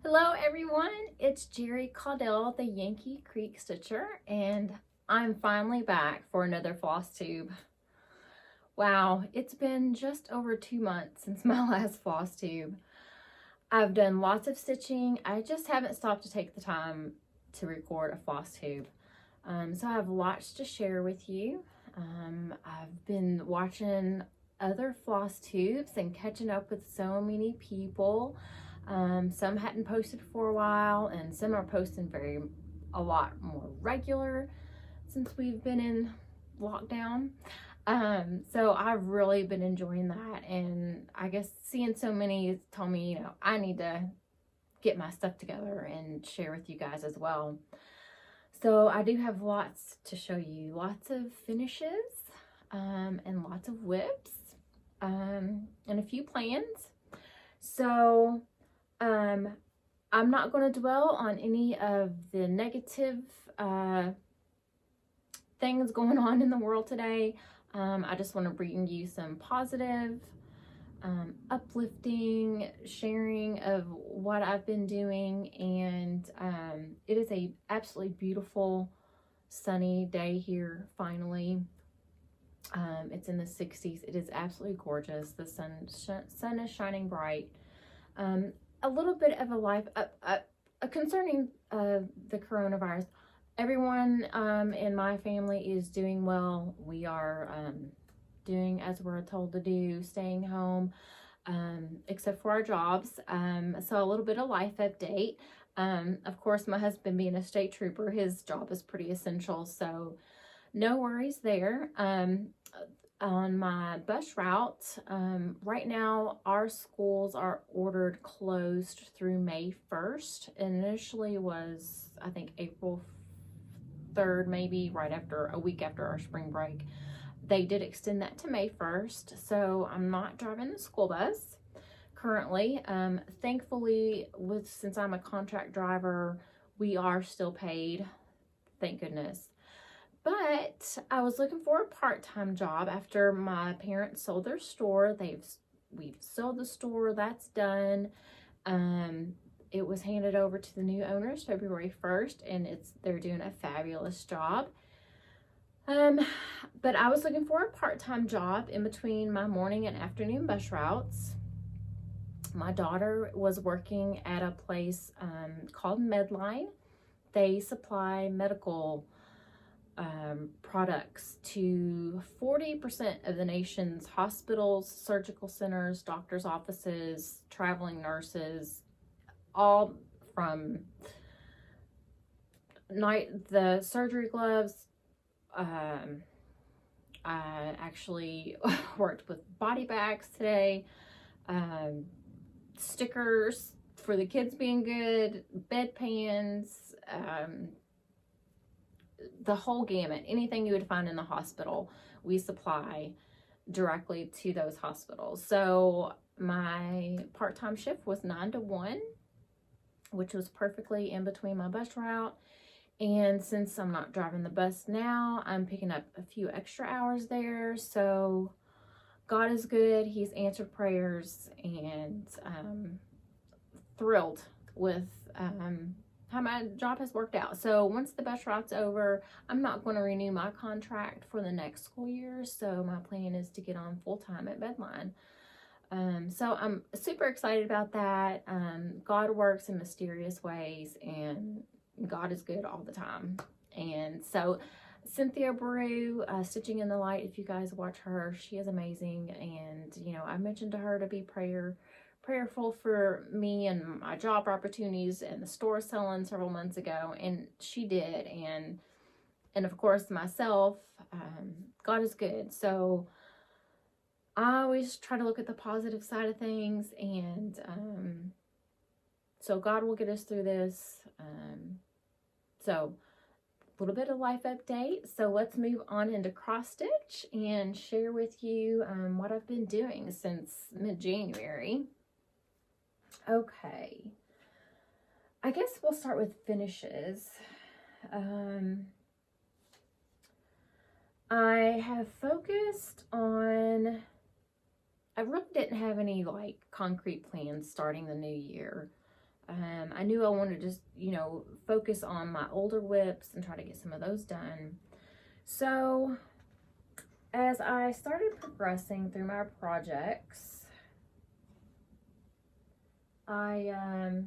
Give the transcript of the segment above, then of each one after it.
Hello everyone, it's Jerry Caudell, the Yankee Creek Stitcher, and I'm finally back for another floss tube. Wow, it's been just over 2 months since my last floss tube. I've done lots of stitching. I just haven't stopped to take the time to record a floss tube. So I have lots to share with you. I've been watching other floss tubes and catching up with so many people. Some hadn't posted for a while, and some are posting a lot more regular since we've been in lockdown. So I've really been enjoying that, and I guess seeing so many told me, I need to get my stuff together and share with you guys as well. So I do have lots to show you, lots of finishes, and lots of WIPs, and a few plans. So I'm not going to dwell on any of the negative things going on in the world today. I just want to bring you some positive, uplifting sharing of what I've been doing, and it is a absolutely beautiful sunny day here finally. It's in the 60s. It is absolutely gorgeous. The sun is shining bright. A little bit of a life concerning the coronavirus. Everyone in my family is doing well. We are doing as we're told to do, staying home, except for our jobs. So a little bit of life update. Of course, my husband being a state trooper, his job is pretty essential, so no worries there. On my bus route, right now our schools are ordered closed through May 1st. Initially was, I think, April 3rd, maybe a week after our spring break. They did extend that to May 1st, so I'm not driving the school bus currently. Thankfully, since I'm a contract driver, we are still paid, thank goodness. But I was looking for a part-time job after my parents sold their store. We've sold the store, that's done. It was handed over to the new owners February 1st, and they're doing a fabulous job. But I was looking for a part-time job in between my morning and afternoon bus routes. My daughter was working at a place called Medline. They supply medical products to 40% of the nation's hospitals, surgical centers, doctors' offices, traveling nurses, all from the surgery gloves. I actually worked with body bags today, stickers for the kids being good, bedpans, the whole gamut. Anything you would find in the hospital, we supply directly to those hospitals. So my part-time shift was 9 to 1, which was perfectly in between my bus route. And since I'm not driving the bus now, I'm picking up a few extra hours there. So God is good. He's answered prayers, and thrilled with how my job has worked out. So once the bus route's over, I'm not going to renew my contract for the next school year. So my plan is to get on full-time at Medline. So I'm super excited about that. God works in mysterious ways, and God is good all the time. And so Cynthia Brew, Stitching in the Light, if you guys watch her, she is amazing. And, I mentioned to her to be prayerful for me and my job opportunities and the store selling several months ago, and she did. And of course myself. God is good. So I always try to look at the positive side of things, and so God will get us through this. So a little bit of life update. So let's move on into cross stitch and share with you what I've been doing since mid-January. Okay, I guess we'll start with finishes. I have focused on, I really didn't have any concrete plans starting the new year. I knew I wanted to just, you know, focus on my older WIPs and try to get some of those done. So as I started progressing through my projects, there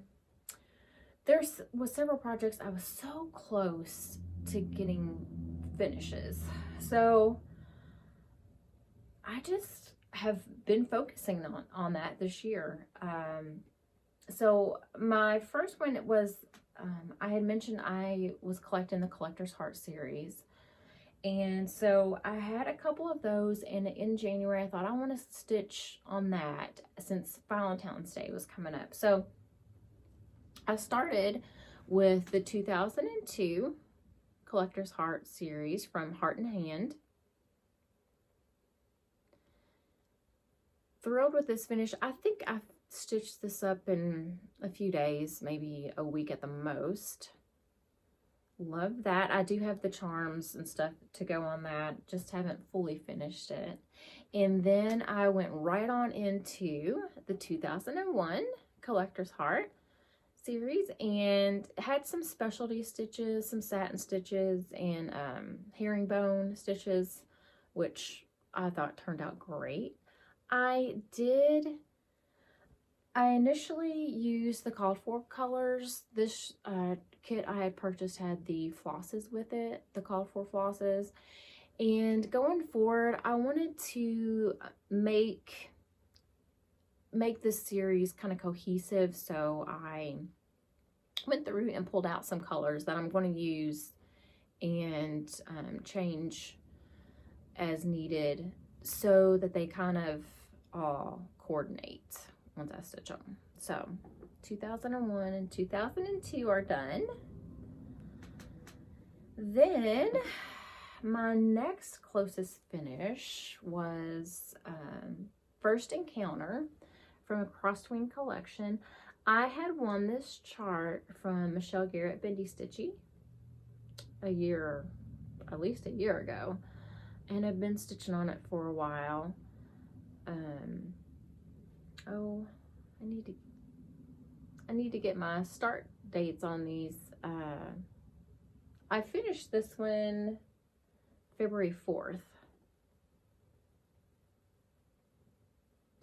was several projects I was so close to getting finishes. So I just have been focusing on that this year. So my first one was, I had mentioned I was collecting the Collector's Heart series. And so I had a couple of those, and in January I thought I want to stitch on that since Valentine's Day was coming up. So I started with the 2002 Collector's Heart series from Heart in Hand. Thrilled with this finish. I think I've stitched this up in a few days, maybe a week at the most. Love that. I do have the charms and stuff to go on that, just haven't fully finished it. And then I went right on into the 2001 Collector's Heart series and had some specialty stitches, some satin stitches, and herringbone stitches, which I thought turned out great. I initially used the called for colors. This kit I had purchased had the flosses with it, the called for flosses. And going forward, I wanted to make this series kind of cohesive, so I went through and pulled out some colors that I'm going to use and change as needed so that they kind of all coordinate once I stitch them. So 2001 and 2002 are done. Then my next closest finish was First Encounter from a Crosswing collection. I had won this chart from Michelle Garrett Bendy Stitchy at least a year ago, and I've been stitching on it for a while. Oh, I need to get my start dates on these. I finished this one February 4th.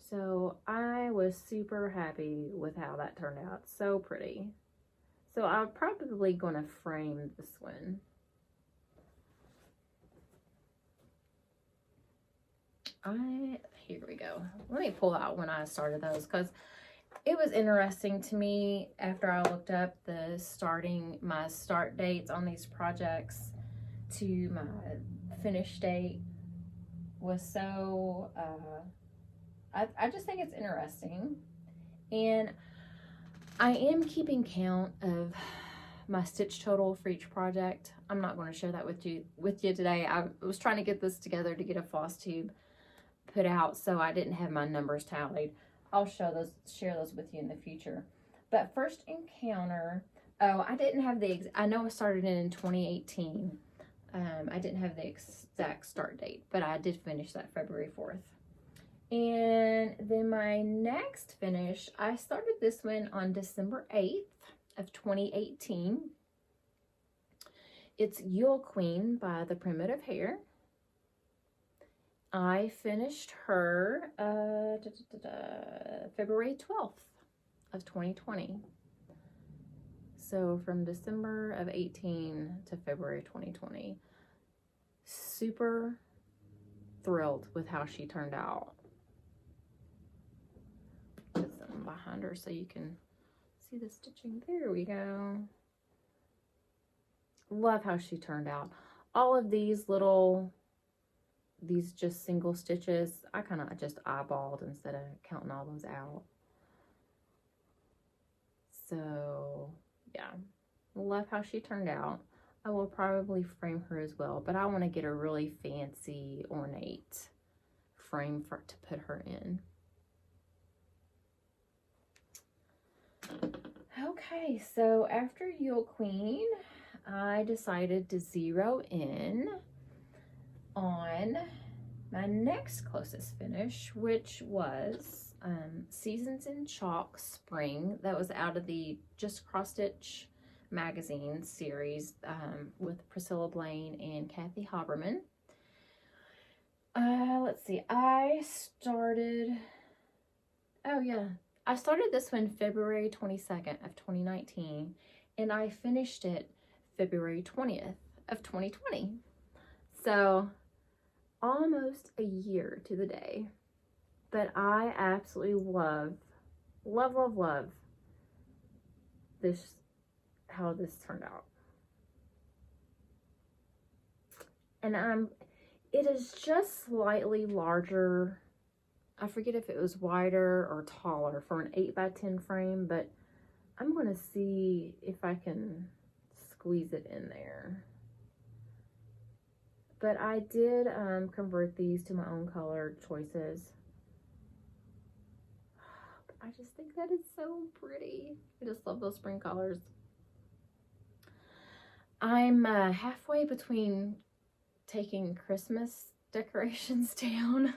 So I was super happy with how that turned out. So pretty. So I'm probably going to frame this one. Here we go. Let me pull out when I started those, because it was interesting to me after I looked up my start dates on these projects to my finish date was so, I just think it's interesting. And I am keeping count of my stitch total for each project. I'm not going to share that with you today. I was trying to get this together to get a floss tube put out, so I didn't have my numbers tallied. I'll share those with you in the future. But First Encounter, I didn't have I know I started in 2018. I didn't have the exact start date, but I did finish that February 4th. And then my next finish, I started this one on December 8th of 2018. It's Yule Queen by The Primitive Hare. I finished her February 12th of 2020. So from December of 18 to February 2020. Super thrilled with how she turned out. Put some behind her so you can see the stitching. There we go. Love how she turned out. All of these just single stitches, I kind of just eyeballed instead of counting all those out. So yeah, love how she turned out. I will probably frame her as well, but I want to get a really fancy, ornate frame to put her in. Okay, so after Yule Queen, I decided to zero in on my next closest finish, which was Seasons in Chalk Spring. That was out of the Just Cross Stitch magazine series with Priscilla Blaine and Kathy Haberman. Let's see, I started this one February 22nd of 2019, and I finished it February 20th of 2020. So almost a year to the day. But I absolutely love this, how this turned out. And it is just slightly larger. I forget if it was wider or taller for an 8x10 frame, but I'm going to see if I can squeeze it in there. But I did convert these to my own color choices. But I just think that is so pretty. I just love those spring colors. I'm halfway between taking Christmas decorations down.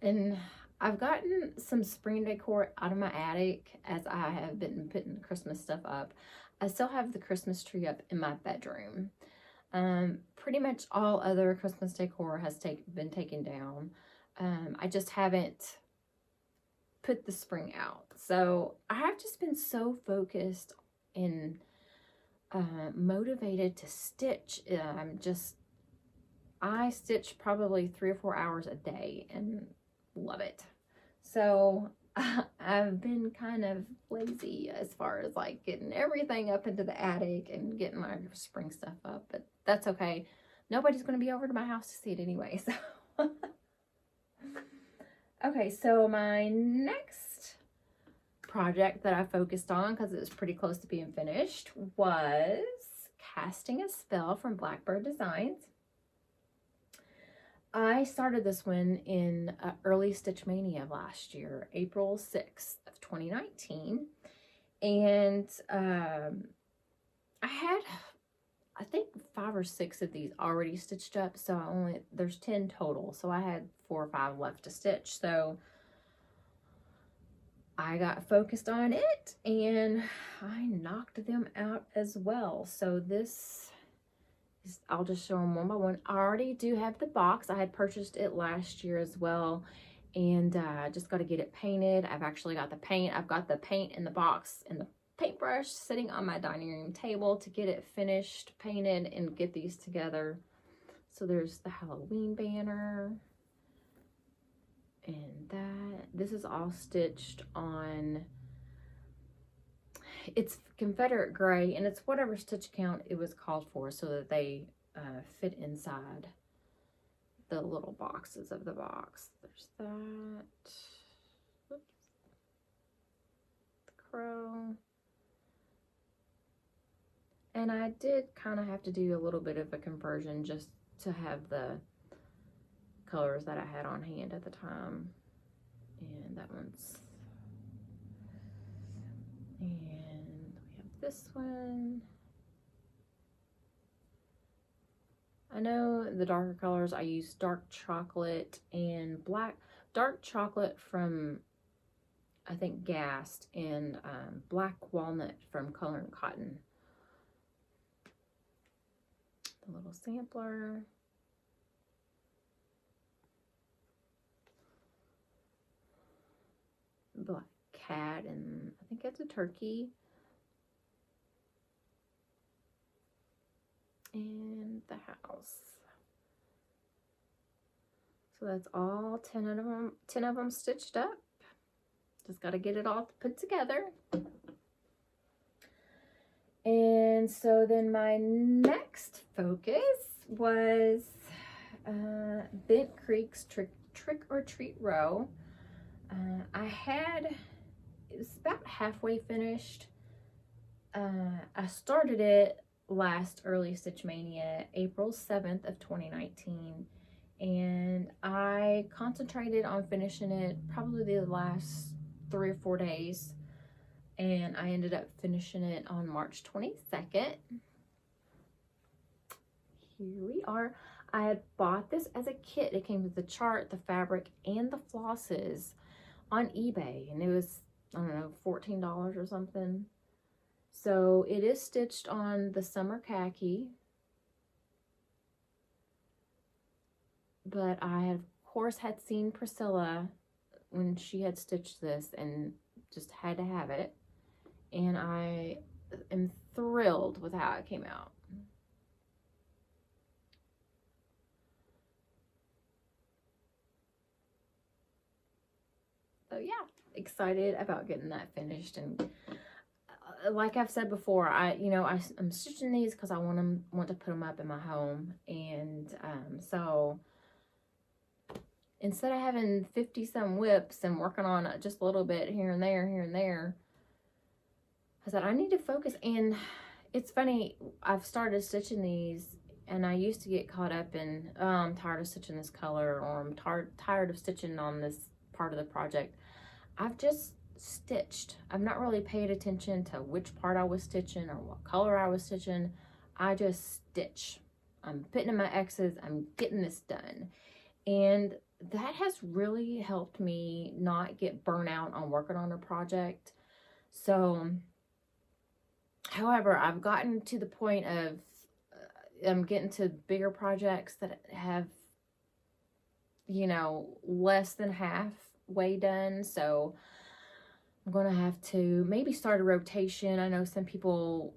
And I've gotten some spring decor out of my attic as I have been putting Christmas stuff up. I still have the Christmas tree up in my bedroom. Pretty much all other Christmas decor has been taken down. I just haven't put the spring out. So I have just been so focused and motivated to stitch. I stitch probably 3 or 4 hours a day and love it. So I've been kind of lazy as far as like getting everything up into the attic and getting my spring stuff up, but that's okay. Nobody's going to be over to my house to see it anyway. So okay, so my next project that I focused on, because it was pretty close to being finished, was Casting a Spell from Blackbird Designs. I started this one in early Stitch Mania of last year, April 6th of 2019. And I had, I think, 5 or 6 of these already stitched up. So there's 10 total. So I had 4 or 5 left to stitch. So I got focused on it and I knocked them out as well. So this, I'll just show them one by one. I already do have the box. I had purchased it last year as well, and I just got to get it painted. I've actually got the paint. I've got the paint in the box and the paintbrush sitting on my dining room table to get it finished, painted, and get these together. So there's the Halloween banner, and this is all stitched on. It's Confederate gray, and it's whatever stitch count it was called for, so that they fit inside the little boxes of the box. There's that. Oops. The crow. And I did kind of have to do a little bit of a conversion just to have the colors that I had on hand at the time. And that one's... And we have this one. I know the darker colors, I use dark chocolate and black. Dark chocolate from, I think, Gast, and black walnut from Color and Cotton. The little sampler. Black cat, and I think it's a turkey. And the house. So that's all 10 of them stitched up. Just got to get it all put together. And so then my next focus was Bent Creek's Trick or Treat Row. It was about halfway finished. I started it last early Stitch Mania, April 7th of 2019, and I concentrated on finishing it probably the last 3 or 4 days, and I ended up finishing it on March 22nd. Here we are. I had bought this as a kit. It came with the chart, the fabric, and the flosses on eBay, and it was, I don't know, $14 or something. So it is stitched on the summer khaki, but I of course had seen Priscilla when she had stitched this and just had to have it, and I am thrilled with how it came out. So yeah, excited about getting that finished. And like I've said before, I'm stitching these because I want to put them up in my home, and so instead of having 50 some WIPs and working on just a little bit here and there, I said I need to focus. And it's funny, I've started stitching these, and I used to get caught up in, oh, I'm tired of stitching this color, or I'm tired of stitching on this part of the project. I've just stitched. I've not really paid attention to which part I was stitching or what color I was stitching. I just stitch. I'm putting in my X's. I'm getting this done. And that has really helped me not get burnt out on working on a project. So, however, I've gotten to the point of I'm getting to bigger projects that have, you know, less than halfway done. So I'm going to have to maybe start a rotation. I know some people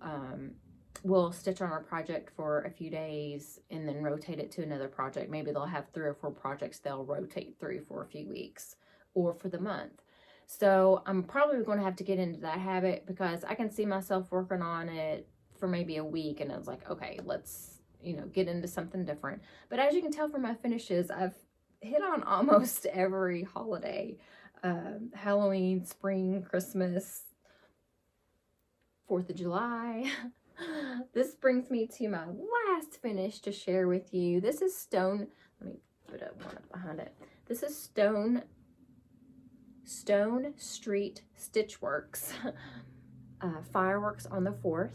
will stitch on our project for a few days and then rotate it to another project. Maybe they'll have 3 or 4 projects they'll rotate through for a few weeks or for the month. So I'm probably going to have to get into that habit, because I can see myself working on it for maybe a week, and I was like, okay, let's, you know, get into something different. But as you can tell from my finishes, I've hit on almost every holiday. Halloween, spring, Christmas, 4th of July. This brings me to my last finish to share with you. This is stone. Let me put up one up behind it. This is Stone Street Stitchworks. Fireworks on the 4th.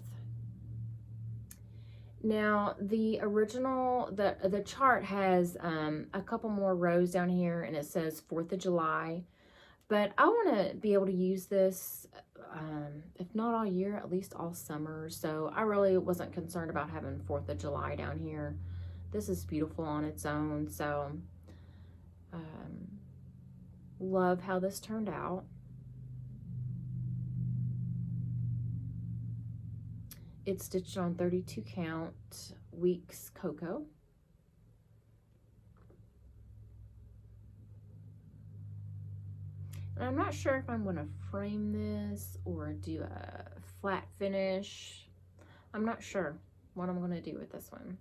Now, the original, the chart has a couple more rows down here, and it says 4th of July. But I want to be able to use this, if not all year, at least all summer. So I really wasn't concerned about having 4th of July down here. This is beautiful on its own. So love how this turned out. It's stitched on 32 count Weeks Cocoa. And I'm not sure if I'm going to frame this or do a flat finish. I'm not sure what I'm going to do with this one.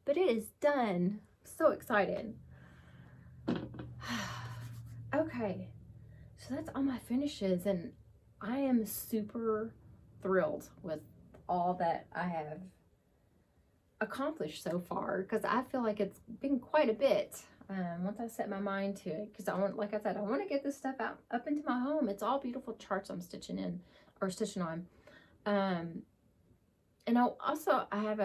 But it is done. So excited. Okay, so that's all my finishes, and I am super thrilled with all that I have accomplished so far, because I feel like it's been quite a bit. Once I set my mind to it, because I want, like I said, I want to get this stuff out up into my home. It's all beautiful charts I'm stitching in, or stitching on. And I have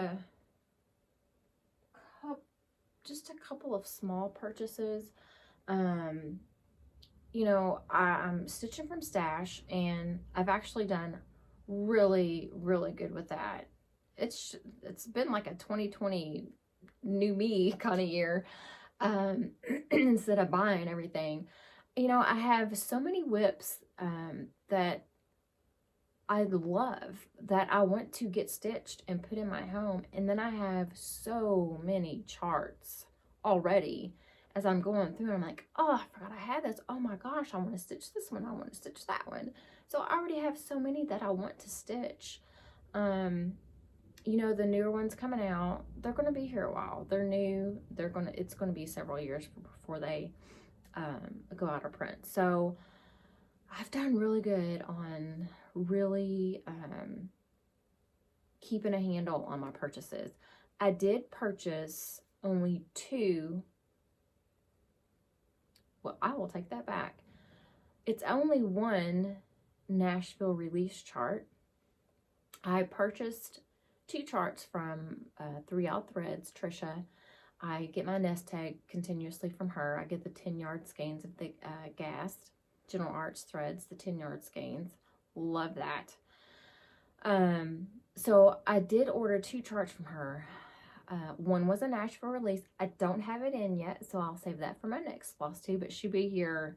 just a couple of small purchases. You know, I'm stitching from Stash, and I've actually done really, really good with that. It's been like a 2020 new me kind of year. Instead of buying everything, you know, I have so many WIPs that I love, that I want to get stitched and put in my home. And then I have so many charts already as I'm going through. I'm like, oh, I forgot I had this. Oh my gosh, I want to stitch this one. I want to stitch that one. So I already have so many that I want to stitch. You know, the newer ones coming out, they're going to be here a while. They're new. It's going to be several years before they go out of print. So I've done really good on really keeping a handle on my purchases. I did purchase only 2. Well, I will take that back. It's only 1 Nashville release chart. I purchased 2 charts from 3 Out Threads, Trisha. I get my nest tag continuously from her. I get the 10-yard skeins of the Gast General Arts threads, the 10-yard skeins. Love that. So I did order 2 charts from her. One was a Nashville release. I don't have it in yet, so I'll save that for my next floss tube. It should be here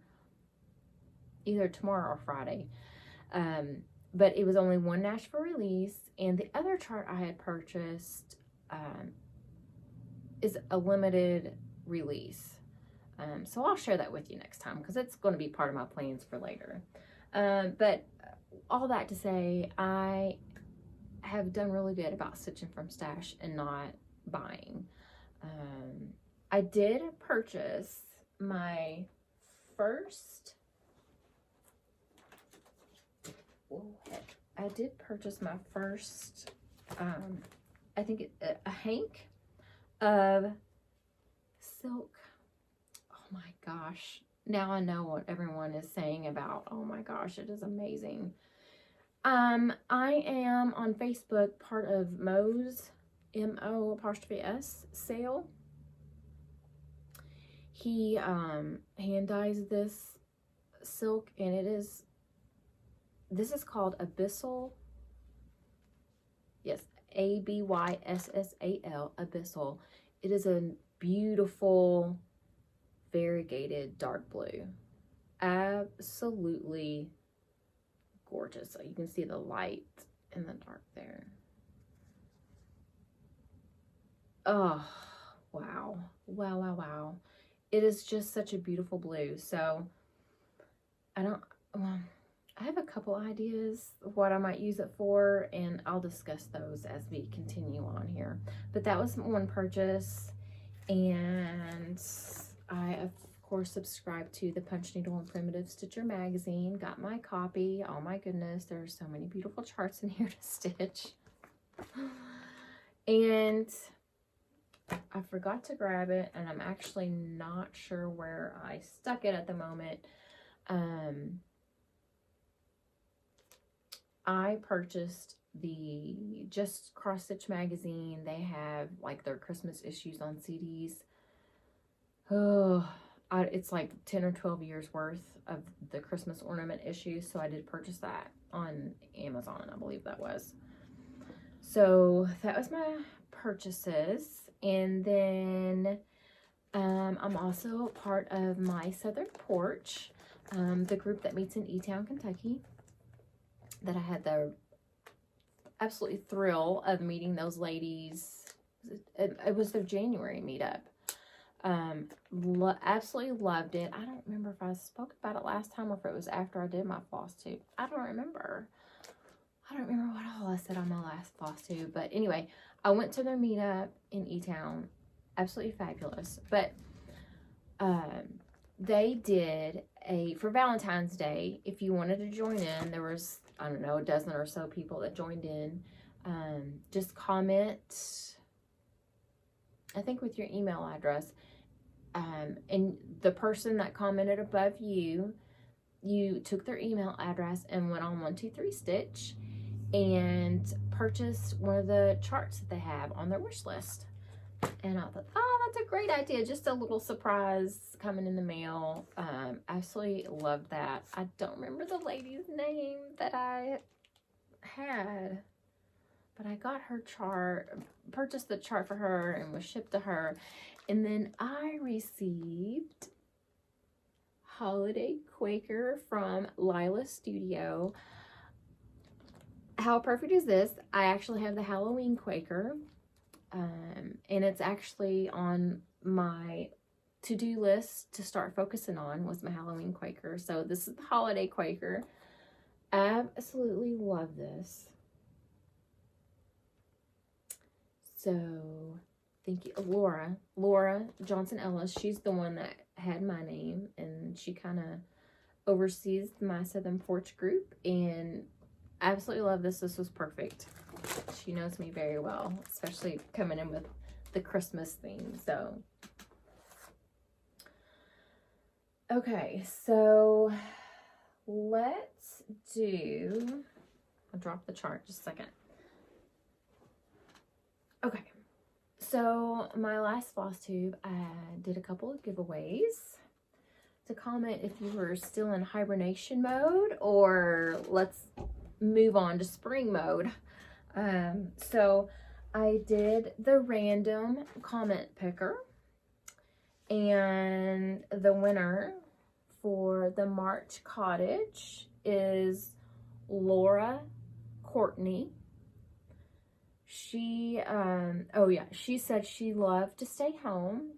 either tomorrow or Friday. But it was only one Nashville release, and the other chart I had purchased is a limited release. So I'll share that with you next time, because it's going to be part of my plans for later. But all that to say, I have done really good about stitching from stash and not buying. I did purchase my first, I think a hank of silk. Oh my gosh. Now I know what everyone is saying about, oh my gosh, it is amazing. I am on Facebook part of Mo's, M-O''S sale. He hand dyes this silk, and this is called Abyssal. Yes, Abyssal, Abyssal. It is a beautiful variegated dark blue. Absolutely gorgeous. So you can see the light in the dark there. Oh, wow. Wow, wow, wow. It is just such a beautiful blue. So I have a couple ideas of what I might use it for, and I'll discuss those as we continue on here. But that was one purchase, and I, of course, subscribed to the Punch Needle and Primitive Stitcher magazine. Got my copy. Oh my goodness, there are so many beautiful charts in here to stitch. And I forgot to grab it, and I'm actually not sure where I stuck it at the moment. I purchased the Just Cross Stitch magazine. They have like their Christmas issues on CDs. Oh, it's like 10 or 12 years worth of the Christmas ornament issues. So I did purchase that on Amazon, I believe that was. So that was my purchases. And then I'm also part of My Southern Porch, the group that meets in E-Town, Kentucky, that I had the absolutely thrill of meeting those ladies. It was their January meetup. Absolutely loved it. I don't remember if I spoke about it last time or if it was after I did my floss tube. I don't remember what all I said on my last floss tube. But anyway, I went to their meetup in E-Town. Absolutely fabulous. But they did for Valentine's Day, if you wanted to join in, there was, I don't know, a dozen or so people that joined in. Just comment, I think, with your email address. And the person that commented above you took their email address and went on 123 Stitch and purchased one of the charts that they have on their wish list. And I thought, oh, that's a great idea. Just a little surprise coming in the mail. Absolutely loved that. I don't remember the lady's name that I had, but I got her chart, purchased the chart for her, and was shipped to her. And then I received Holiday Quaker from Lila's Studio. How perfect is this? I actually have the Halloween Quaker, and it's actually on my to-do list to start focusing on, was my Halloween Quaker. So this is the Holiday Quaker. Absolutely love this. So thank you, Laura Johnson Ellis. She's the one that had my name, and she kind of oversees my Southern Porch group, and I absolutely love this. This was perfect. She knows me very well, especially coming in with the Christmas theme. So okay, so let's do, I'll drop the chart just a second. Okay, so my last floss tube, I did a couple of giveaways. To comment if you were still in hibernation mode or let's move on to spring mode. So I did the random comment picker, and the winner for the March cottage is Laura Courtney. She she said she loved to stay home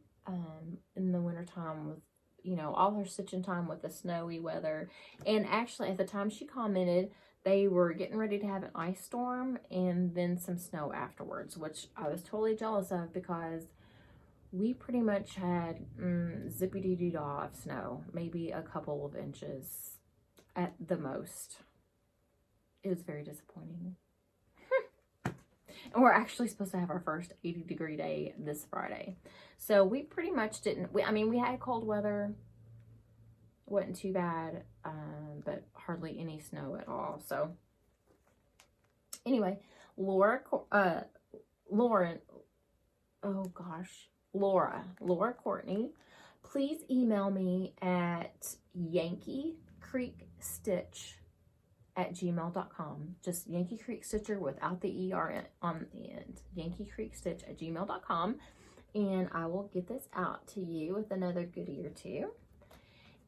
in the wintertime with, you know, all her stitching time with the snowy weather. And actually, at the time she commented, they were getting ready to have an ice storm and then some snow afterwards, which I was totally jealous of because we pretty much had zippy-dee-dee-dah of snow, maybe a couple of inches at the most. It was very disappointing. And we're actually supposed to have our first 80-degree day this Friday. So we pretty much didn't, I mean, we had cold weather. It wasn't too bad, but hardly any snow at all. So anyway, Laura Courtney, please email me at yankeecreekstitch@gmail.com. Just Yankee Creek Stitcher without the ER on the end. yankeecreekstitch@gmail.com. And I will get this out to you with another goodie or two.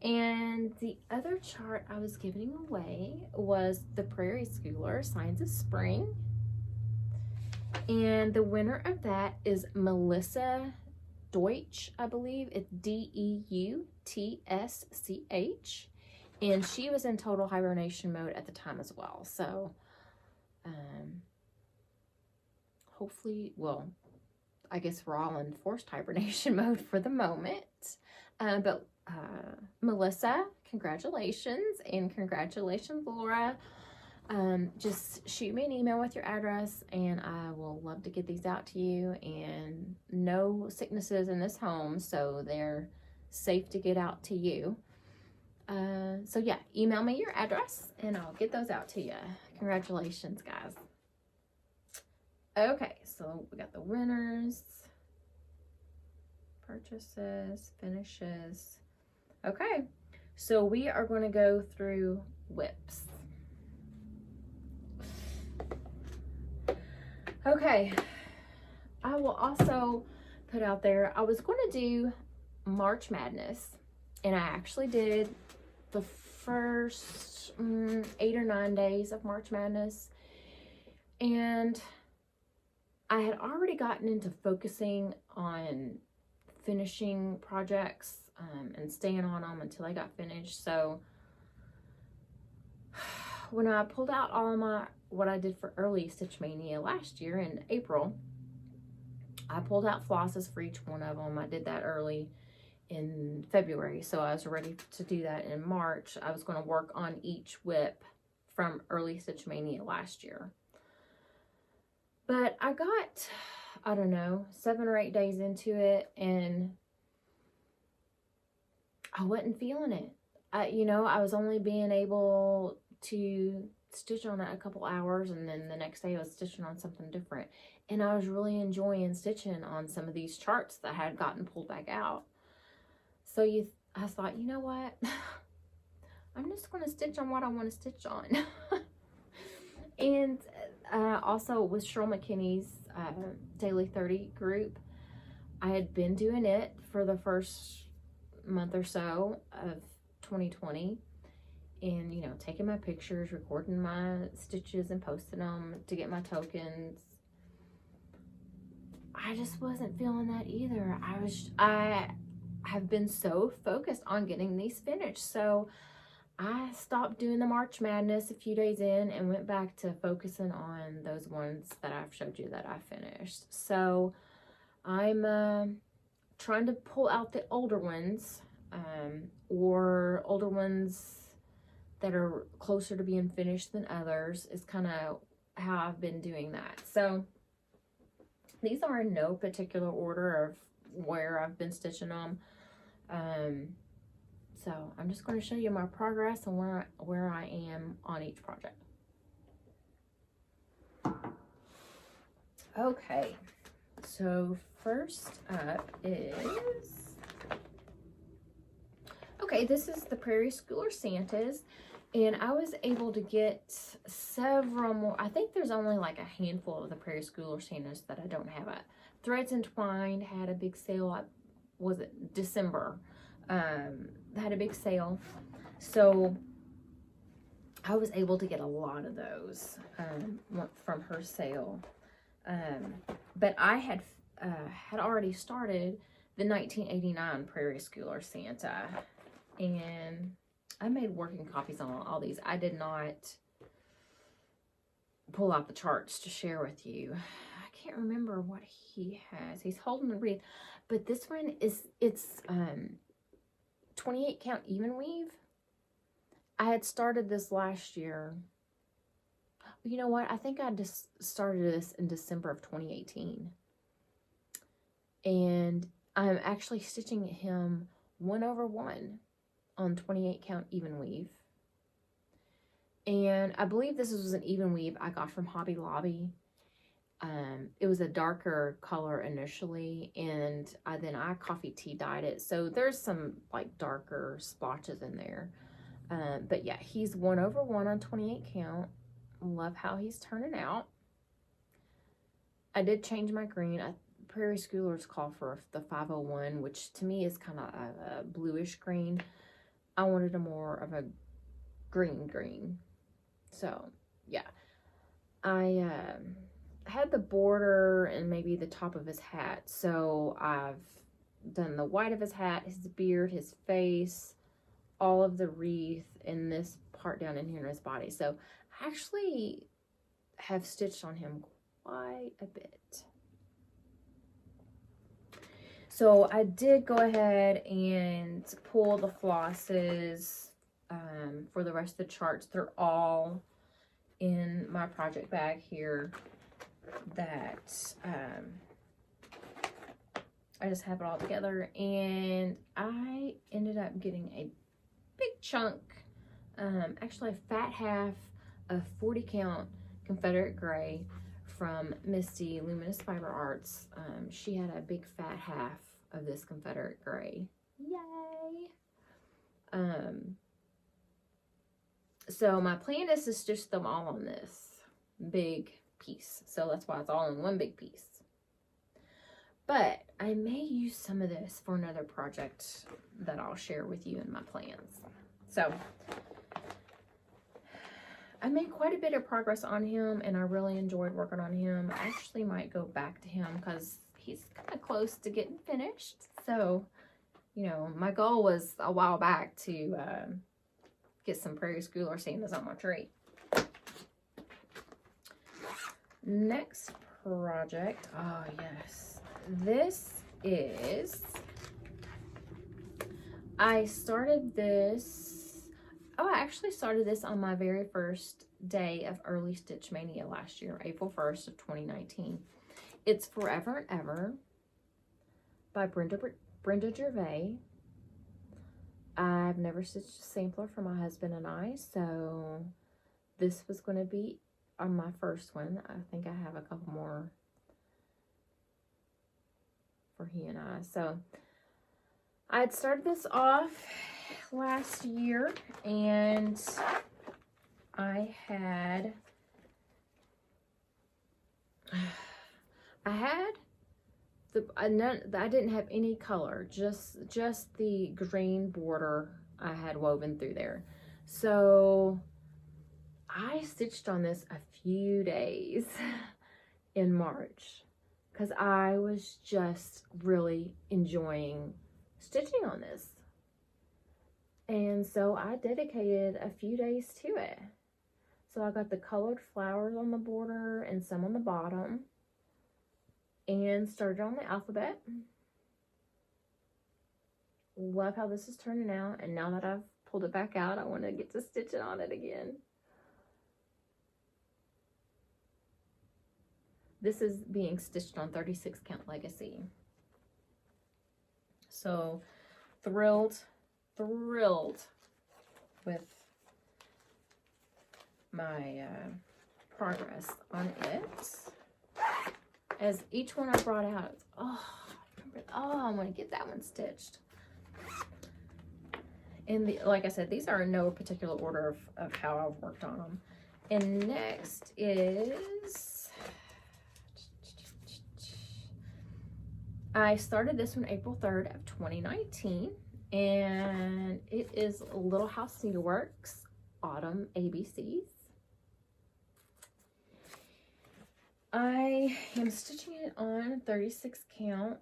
And the other chart I was giving away was the Prairie Schooler Signs of Spring. And the winner of that is Melissa Deutsch, I believe. It's Deutsch. And she was in total hibernation mode at the time as well. So, hopefully, well, I guess we're all in forced hibernation mode for the moment. But Melissa, congratulations. And congratulations, Laura. Just shoot me an email with your address and I will love to get these out to you. And no sicknesses in this home, so they're safe to get out to you. So yeah, email me your address and I'll get those out to you. Congratulations, guys. Okay, so we got the winners, purchases, finishes. Okay, so we are going to go through WIPs. Okay, I will also put out there, I was going to do March Madness, and I actually did the first 8 or 9 days of March Madness, and I had already gotten into focusing on finishing projects and staying on them until I got finished. So when I pulled out all my what I did for early Stitch Mania last year in April, I pulled out flosses for each one of them. I did that early in February, so I was ready to do that in March. I was going to work on each WIP from early Stitch Mania last year. But I got, I don't know, 7 or 8 days into it, and I wasn't feeling it. I was only being able to stitch on it a couple hours, and then the next day I was stitching on something different. And I was really enjoying stitching on some of these charts that had gotten pulled back out. So I thought, you know what? I'm just going to stitch on what I want to stitch on. And also with Cheryl McKinney's Daily 30 group, I had been doing it for the first month or so of 2020. And, taking my pictures, recording my stitches and posting them to get my tokens. I just wasn't feeling that either. I have been so focused on getting these finished. So I stopped doing the March Madness a few days in and went back to focusing on those ones that I've showed you that I finished. So I'm trying to pull out the older ones, or older ones that are closer to being finished than others, is kind of how I've been doing that. So these are in no particular order of where I've been stitching them. So I'm just going to show you my progress and where I am on each project. Okay, So first up is, okay, this is the Prairie Schooler Santas, and I was able to get several more. I think there's only like a handful of the Prairie Schooler Santas that I don't have. Threads Entwined had a big sale, was it December? Had a big sale, so I was able to get a lot of those from her sale. But I had already started the 1989 Prairie Schooler Santa, and I made working copies on all these. I did not pull out the charts to share with you. I can't remember what he has. He's holding the wreath, but this one it's 28 count even weave. I had started this last year. You know what? I think I just started this in December of 2018. And I'm actually stitching him 1/1 on 28 count even weave. And I believe this was an even weave I got from Hobby Lobby. It was a darker color initially, and then I coffee tea dyed it. So there's some like darker splotches in there. But yeah, he's 1/1 on 28 count. Love how he's turning out. I did change my green. Prairie Schoolers call for the 501, which to me is kind of a bluish green. I wanted a more of a green. So yeah, I had the border and maybe the top of his hat. So I've done the white of his hat, his beard, his face, all of the wreath, and this part down in here in his body. So I actually have stitched on him quite a bit. So I did go ahead and pull the flosses for the rest of the charts. They're all in my project bag here that I just have it all together. And I ended up getting a big chunk, actually a fat half of 40 count Confederate Gray from Misty Luminous Fiber Arts. She had a big fat half of this Confederate Gray. Yay! So my plan is to stitch them all on this big piece. So that's why it's all in one big piece. But I may use some of this for another project that I'll share with you in my plans. So I made quite a bit of progress on him, and I really enjoyed working on him. I actually might go back to him because he's kind of close to getting finished. So, you know, my goal was a while back to get some Prairie Schooler Santas on my tree. Next project, oh yes, this is, I started this, I actually started this on my very first day of Early Stitch Mania last year, April 1st of 2019. It's Forever and Ever by Brenda Gervais. I've never stitched a sampler for my husband and I, so this was going to be on my first one. I think I have a couple more for he and I. So I had started this off last year, and I didn't have any color, just the green border I had woven through there. So I stitched on this a few days in March because I was just really enjoying stitching on this. And so I dedicated a few days to it. So I got the colored flowers on the border and some on the bottom, and started on the alphabet. Love how this is turning out, and now that I've pulled it back out, I want to get to stitching on it again. This is being stitched on 36 count Legacy. So thrilled with my progress on it. as each one I brought out, I'm going to get that one stitched. And like I said, these are in no particular order of how I've worked on them. And next is, I started this one April 3rd of 2019, and it is Little House Needleworks Autumn ABCs. I am stitching it on 36 count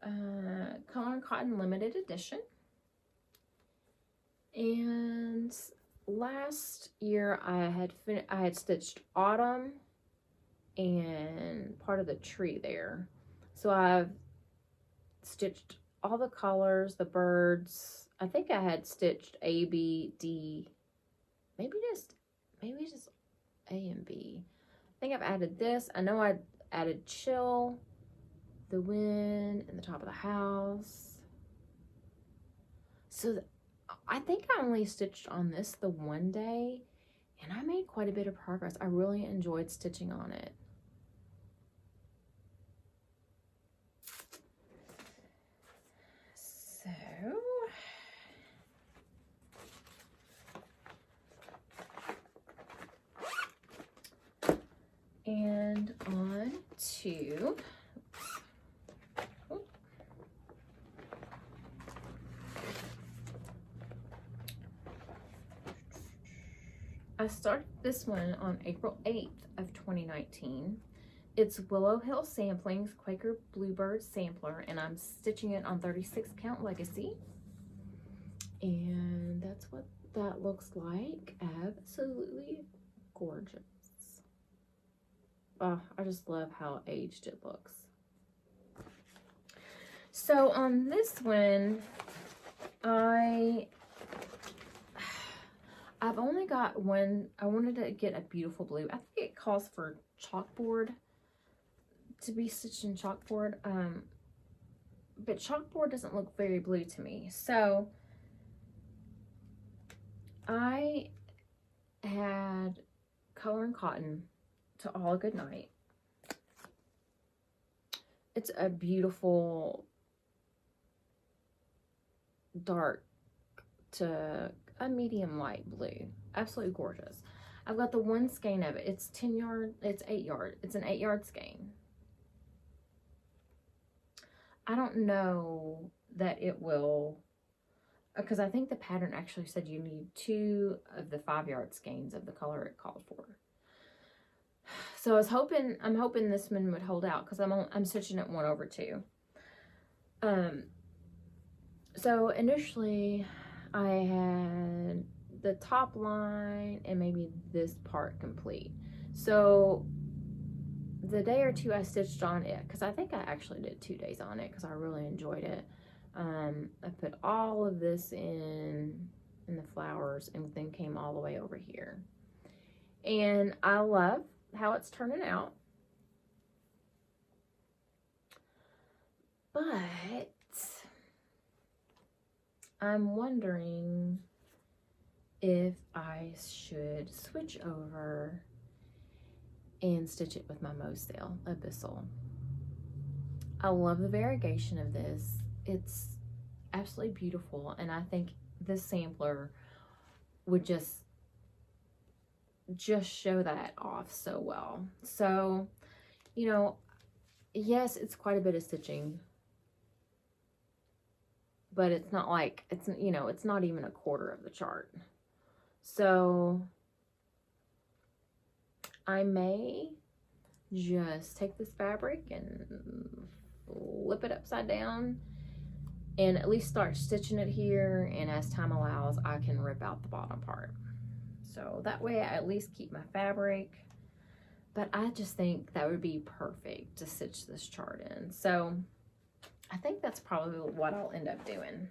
Color and Cotton limited edition. And last year I had stitched Autumn and part of the tree there. So I've stitched all the colors, the birds. I think I had stitched A, B, D, maybe just A and B. I think I've added this. I know I added Chill, the Wind, and the Top of the House. So I think I only stitched on this the one day, and I made quite a bit of progress. I really enjoyed stitching on it. So, and on to, I started this one on April 8th of 2019. It's Willow Hill Samplings Quaker Bluebird Sampler, and I'm stitching it on 36 count Legacy. And that's what that looks like. Absolutely gorgeous. Oh, I just love how aged it looks. So on this one, I've only got one. I wanted to get a beautiful blue. I think it calls for chalkboard, to be stitched in chalkboard. But chalkboard doesn't look very blue to me. So I had Color and Cotton to All a Good Night. It's a beautiful dark to a medium light blue. Absolutely gorgeous. I've got the one skein of it. It's 10 yard, it's 8 yard. It's an 8 yard skein. I don't know that it will, because I think the pattern actually said you need 2 of the 5 yard skeins of the color it called for. So I'm hoping this one would hold out, because I'm stitching it 1/2. So initially I had the top line and maybe this part complete. So the day or two I stitched on it, because I think I actually did 2 days on it because I really enjoyed it. I put all of this in the flowers and then came all the way over here. And I love how it's turning out. But I'm wondering if I should switch over and stitch it with my Moselle Abyssal. I love the variegation of this. It's absolutely beautiful, and I think this sampler would just show that off so well. So, you know, yes, it's quite a bit of stitching, but it's not like, it's, you know, it's not even 1/4 of the chart. So I may just take this fabric and flip it upside down and at least start stitching it here, and as time allows I can rip out the bottom part. So that way I at least keep my fabric. But I just think that would be perfect to stitch this chart in. So I think that's probably what I'll end up doing.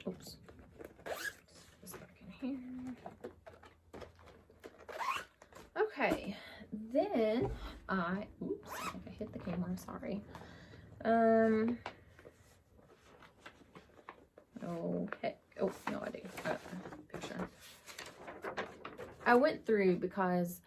Oops. This back in here. Okay, then oops, I think I hit the camera, sorry. Okay, oh, no, I do. Picture. I went through because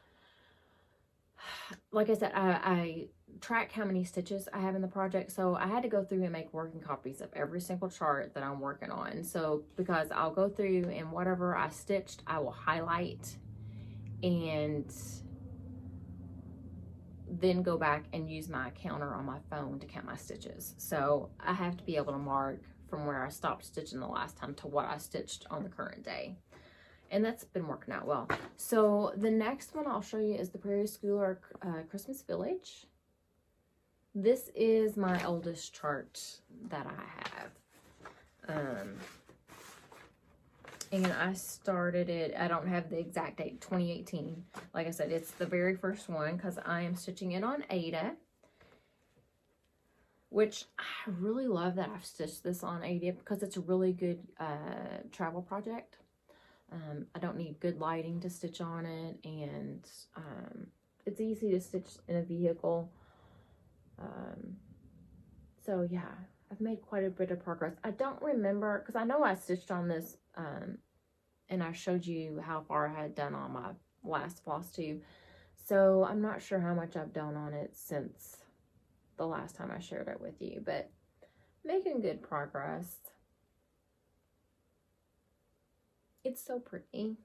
like I said, I track how many stitches I have in the project. So I had to go through and make working copies of every single chart that I'm working on. So because I'll go through and whatever I stitched, I will highlight and then go back and use my counter on my phone to count my stitches. So I have to be able to mark from where I stopped stitching the last time to what I stitched on the current day. And that's been working out well. So the next one I'll show you is the Prairie Schooler Christmas Village. This is my oldest chart that I have. And I started it, I don't have the exact date, 2018. Like I said, it's the very first one because I am stitching it on Ada, which I really love that I've stitched this on Ada because it's a really good travel project. I don't need good lighting to stitch on it, and it's easy to stitch in a vehicle. So yeah, I've made quite a bit of progress. I don't remember, because I know I stitched on this, and I showed you how far I had done on my last floss tube. So I'm not sure how much I've done on it since the last time I shared it with you, but making good progress. It's so pretty.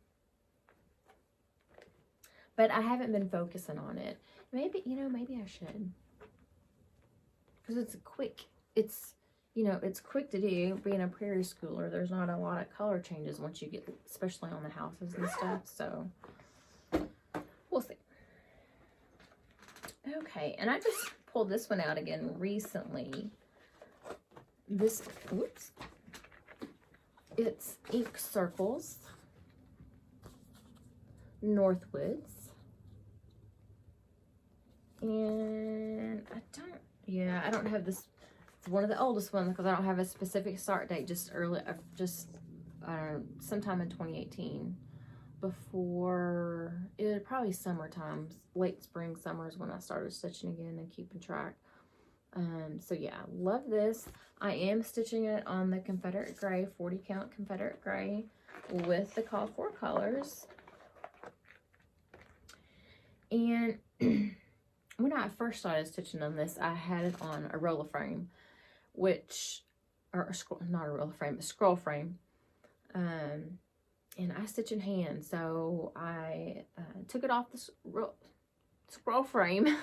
But I haven't been focusing on it. Maybe, you know, maybe I should. Because it's quick. It's, you know, it's quick to do. Being a prairie schooler, there's not a lot of color changes once you get, especially on the houses and stuff. So, we'll see. Okay, and I just pulled this one out again recently. This, whoops. It's Ink Circles, Northwoods, and I don't have this. It's one of the oldest ones because I don't have a specific start date. Just sometime in 2018, before it probably summertime, late spring, summer is when I started stitching again and keeping track. So yeah, love this. I am stitching it on the Confederate Gray, 40 count Confederate Gray with the called for colors. And when I first started stitching on this, I had it on a roller frame, not a roller frame, a scroll frame. And I stitch in hand, so I took it off the scroll frame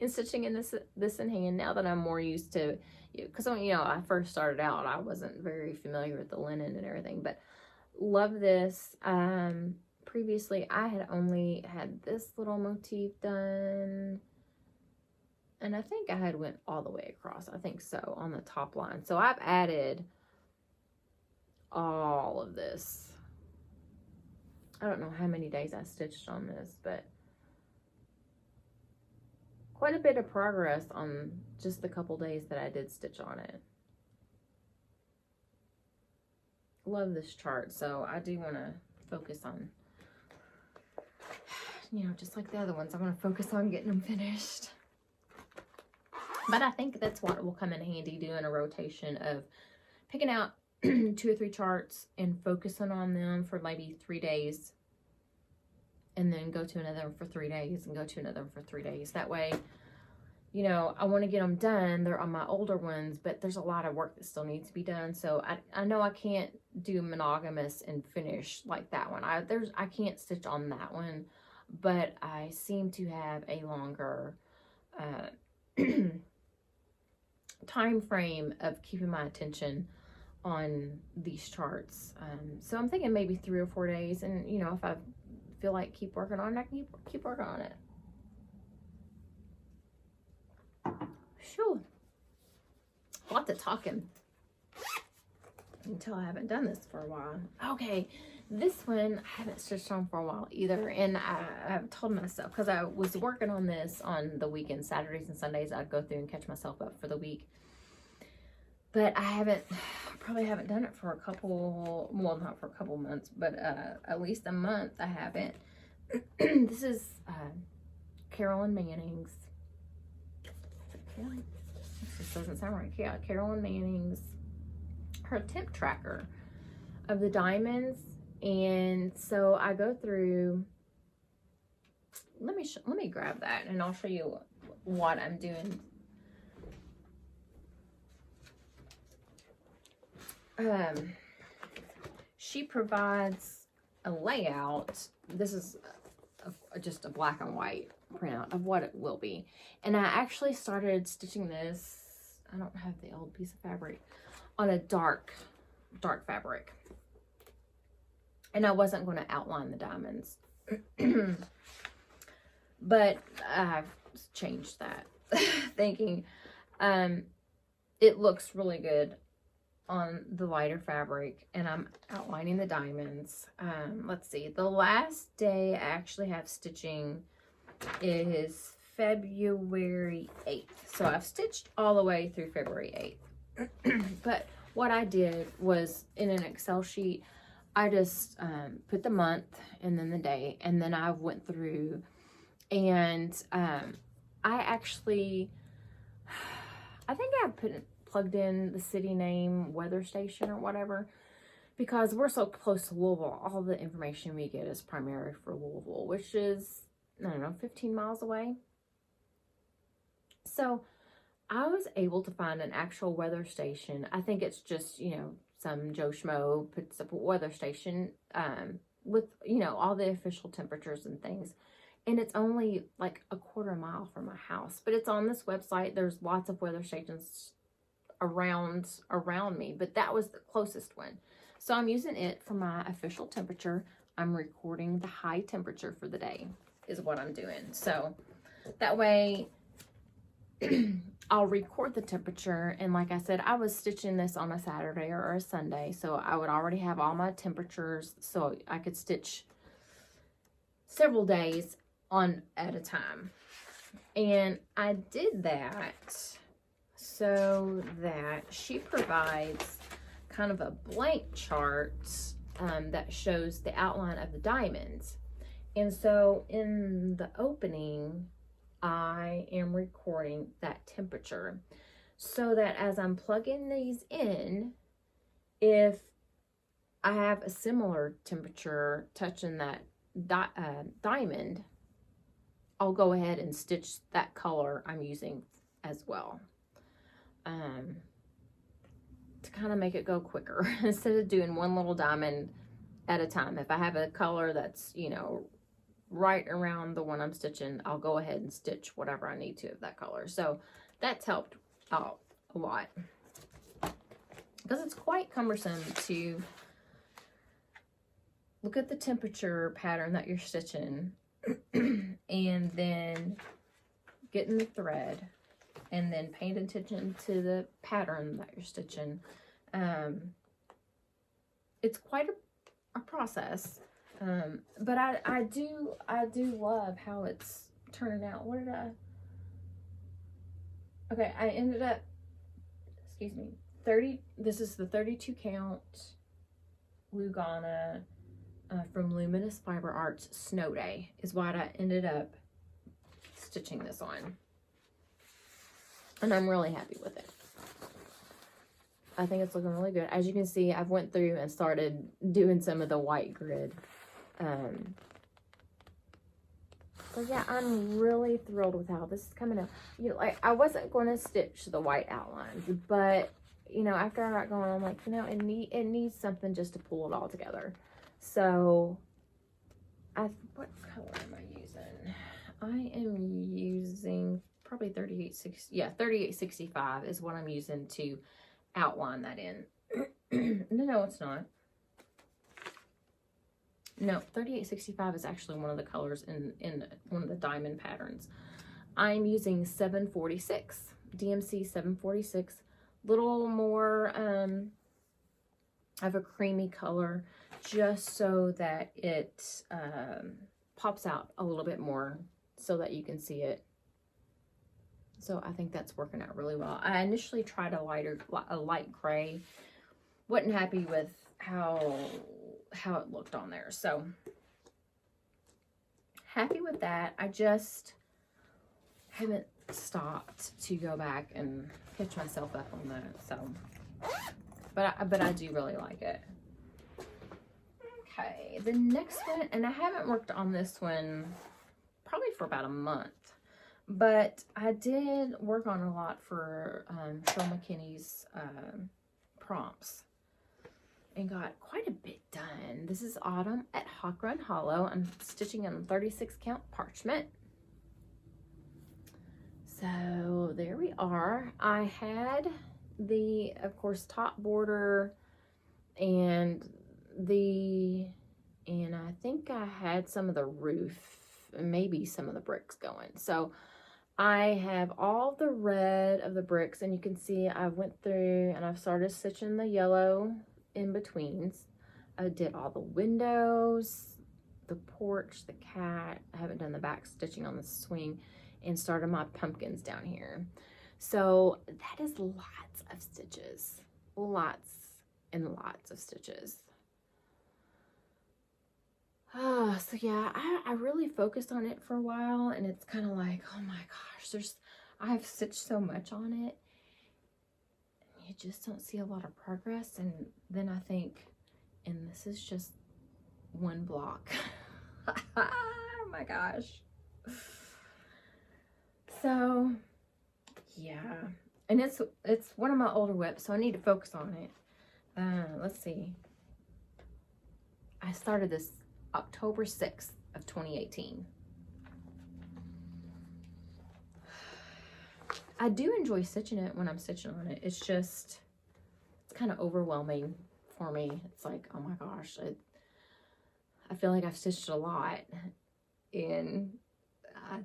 and stitching in this in hand now that I'm more used to, because you know, I first started out, I wasn't very familiar with the linen and everything, but love this. Previously I had only had this little motif done, and I think I had went all the way across, I think so, on the top line. So I've added all of this. I don't know how many days I stitched on this, but quite a bit of progress on just the couple days that I did stitch on it. Love this chart, so I do want to focus on, you know, just like the other ones, I want to focus on getting them finished. But I think that's what will come in handy, doing a rotation of picking out 2 or 3 charts and focusing on them for maybe 3 days, and then go to another for 3 days and go to another for 3 days. That way, you know, I want to get them done. They're on my older ones, but there's a lot of work that still needs to be done. So I know I can't do monogamous and finish like that one. I can't stitch on that one, but I seem to have a longer time frame of keeping my attention on these charts. So I'm thinking maybe 3 or 4 days, and you know, if I feel like keep working on it, I can keep working on it. Sure. Lots of talking. Until I haven't done this for a while. Okay, this one I haven't stitched on for a while either, and I've told myself, because I was working on this on the weekend, Saturdays and Sundays, I'd go through and catch myself up for the week. But I probably haven't done it for a couple, well, not for a couple months, but at least a month I haven't. This is Carolyn Manning's. This doesn't sound right. Yeah, Carolyn Manning's, her tip tracker of the diamonds. And so I go through let me grab that and I'll show you what I'm doing. She provides a layout. This is just a black and white printout of what it will be. And I actually started stitching this, I don't have the old piece of fabric, on a dark fabric. And I wasn't going to outline the diamonds. But I've changed that, thinking it looks really good on the lighter fabric, and I'm outlining the diamonds. Let's see, the last day I actually have stitching is February 8th. So I've stitched all the way through February 8th. But what I did was, in an Excel sheet, I just put the month and then the day, and then I went through and I actually, I think I plugged in the city name, weather station or whatever, because we're so close to Louisville. All the information we get is primarily for Louisville, which is, I don't know, 15 miles away. So I was able to find an actual weather station. I think it's just, you know, some Joe Schmo puts up a weather station with, you know, all the official temperatures and things. And it's only like a quarter mile from my house, but it's on this website. There's lots of weather stations around me, but that was the closest one. So I'm using it for my official temperature. I'm recording the high temperature for the day is what I'm doing. So that way I'll record the temperature. And like I said, I was stitching this on a Saturday or a Sunday, so I would already have all my temperatures, so I could stitch several days on at a time. And I did that so that she provides kind of a blank chart that shows the outline of the diamonds. And so in the opening, I am recording that temperature so that as I'm plugging these in, if I have a similar temperature touching that diamond, I'll go ahead and stitch that color I'm using as well, to kind of make it go quicker instead of doing one little diamond at a time. If I have a color that's, you know, right around the one I'm stitching, I'll go ahead and stitch whatever I need to of that color. So that's helped out a lot, because it's quite cumbersome to look at the temperature pattern that you're stitching and then getting the thread and then paying attention to the pattern that you're stitching. It's quite a process. But I do love how it's turning out. What did okay, I ended up, excuse me, this is the 32 count Lugana from Luminous Fiber Arts Snow Day is what I ended up stitching this on. And I'm really happy with it. I think it's looking really good. As you can see, I've went through and started doing some of the white grid. So yeah, I'm really thrilled with how this is coming out. You know, like, I wasn't going to stitch the white outlines, but you know, after I got going, I'm like, you know, it needs something just to pull it all together. So what color am I using? I am using probably 3860. Yeah, 3865 is what I'm using to outline that in. No, it's not. No, 3865 is actually one of the colors in one of the diamond patterns. I'm using 746, DMC 746, little more of a creamy color, just so that it pops out a little bit more so that you can see it. So I think that's working out really well. I initially tried a light gray. Wasn't happy with how it looked on there. So happy with that. I just haven't stopped to go back and catch myself up on that. So, but I do really like it. Okay, the next one, and I haven't worked on this one probably for about a month. But I did work on a lot for Cheryl McKinney's prompts and got quite a bit done. This is Autumn at Hawk Run Hollow. I'm stitching on 36 count parchment. So there we are. I had the, of course, top border and I think I had some of the roof and maybe some of the bricks going. So I have all the red of the bricks, and you can see I went through and I've started stitching the yellow in betweens. I did all the windows, the porch, the cat. I haven't done the back stitching on the swing, and started my pumpkins down here. So that is lots of stitches, lots and lots of stitches. So yeah, I really focused on it for a while, and it's kind of like, oh my gosh, I've stitched so much on it. You just don't see a lot of progress, and then I think, and this is just one block. Oh my gosh. So yeah, and it's one of my older WIPs, so I need to focus on it. Let's see. I started this October 6th of 2018. I do enjoy stitching it when I'm stitching on it. It's just, it's kind of overwhelming for me. It's like, oh my gosh, I feel like I've stitched a lot, and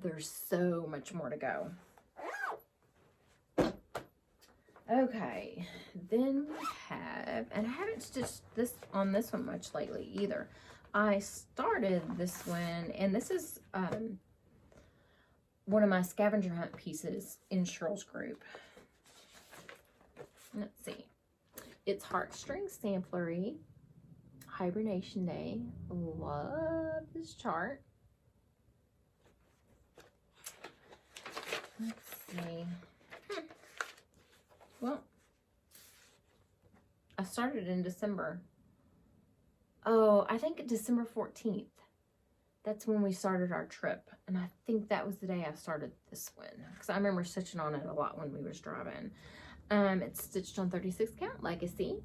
there's so much more to go. Okay, then we have, and I haven't stitched this on this one much lately either. I started this one, and this is one of my scavenger hunt pieces in Cheryl's group. Let's see. It's Heartstring Samplery, Hibernation Day. Love this chart. Let's see. Well, I started in December. Oh, I think December 14th. That's when we started our trip. And I think that was the day I started this one, because I remember stitching on it a lot when we was driving. It's stitched on 36 count Legacy.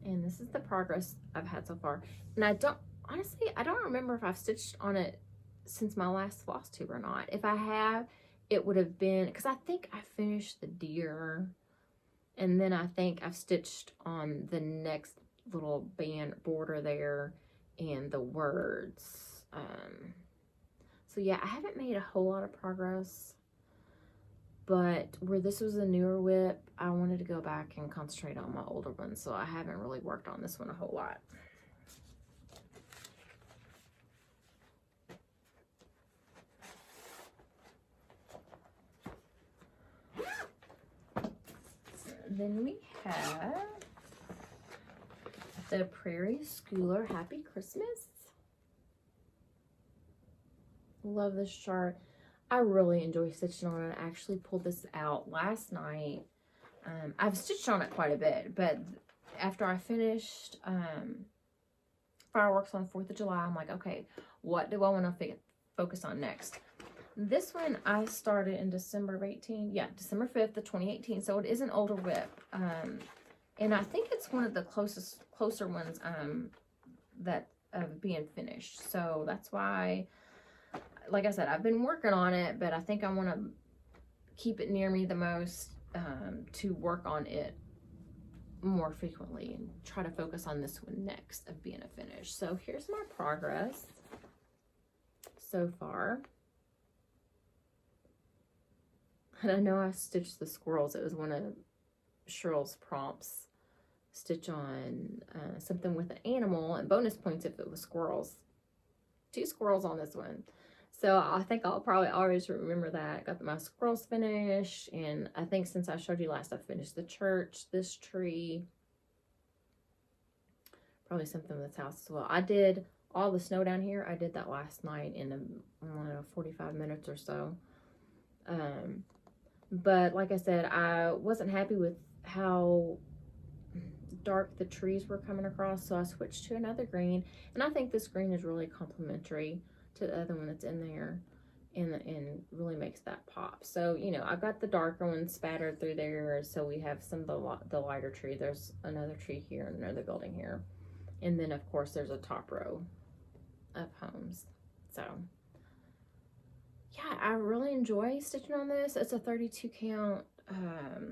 And this is the progress I've had so far. And I don't remember if I've stitched on it since my last floss tube or not. If I have, it would have been, because I think I finished the deer, and then I think I've stitched on the next little band border there and the words. So yeah, I haven't made a whole lot of progress, but where this was a newer WIP, I wanted to go back and concentrate on my older ones, so I haven't really worked on this one a whole lot. Then we have the Prairie Schooler Happy Christmas. Love this chart. I really enjoy stitching on it. I actually pulled this out last night. I've stitched on it quite a bit, but after I finished fireworks on 4th of July, I'm like, okay, what do I want to focus on next? This one I started in December of 18. Yeah, December 5th of 2018. So it is an older WIP. And I think it's one of the closer ones that of being finished. So that's why, like I said, I've been working on it, but I think I want to keep it near me the most to work on it more frequently and try to focus on this one next of being a finish. So here's my progress so far. And I know I stitched the squirrels. It was one of Cheryl's prompts. Stitch on something with an animal, and bonus points if it was squirrels. 2 squirrels on this one. So I think I'll probably always remember that. Got my squirrels finished, and I think since I showed you last, I finished the church, this tree. Probably something with this house as well. I did all the snow down here. I did that last night in I don't know, 45 minutes or so. But like I said, I wasn't happy with how dark the trees were coming across, so I switched to another green, and I think this green is really complementary to the other one that's in there, and really makes that pop. So, you know, I've got the darker one spattered through there, so we have some of the lighter tree. There's another tree here and another building here. And then, of course, there's a top row of homes. So, yeah, I really enjoy stitching on this. It's a 32 count,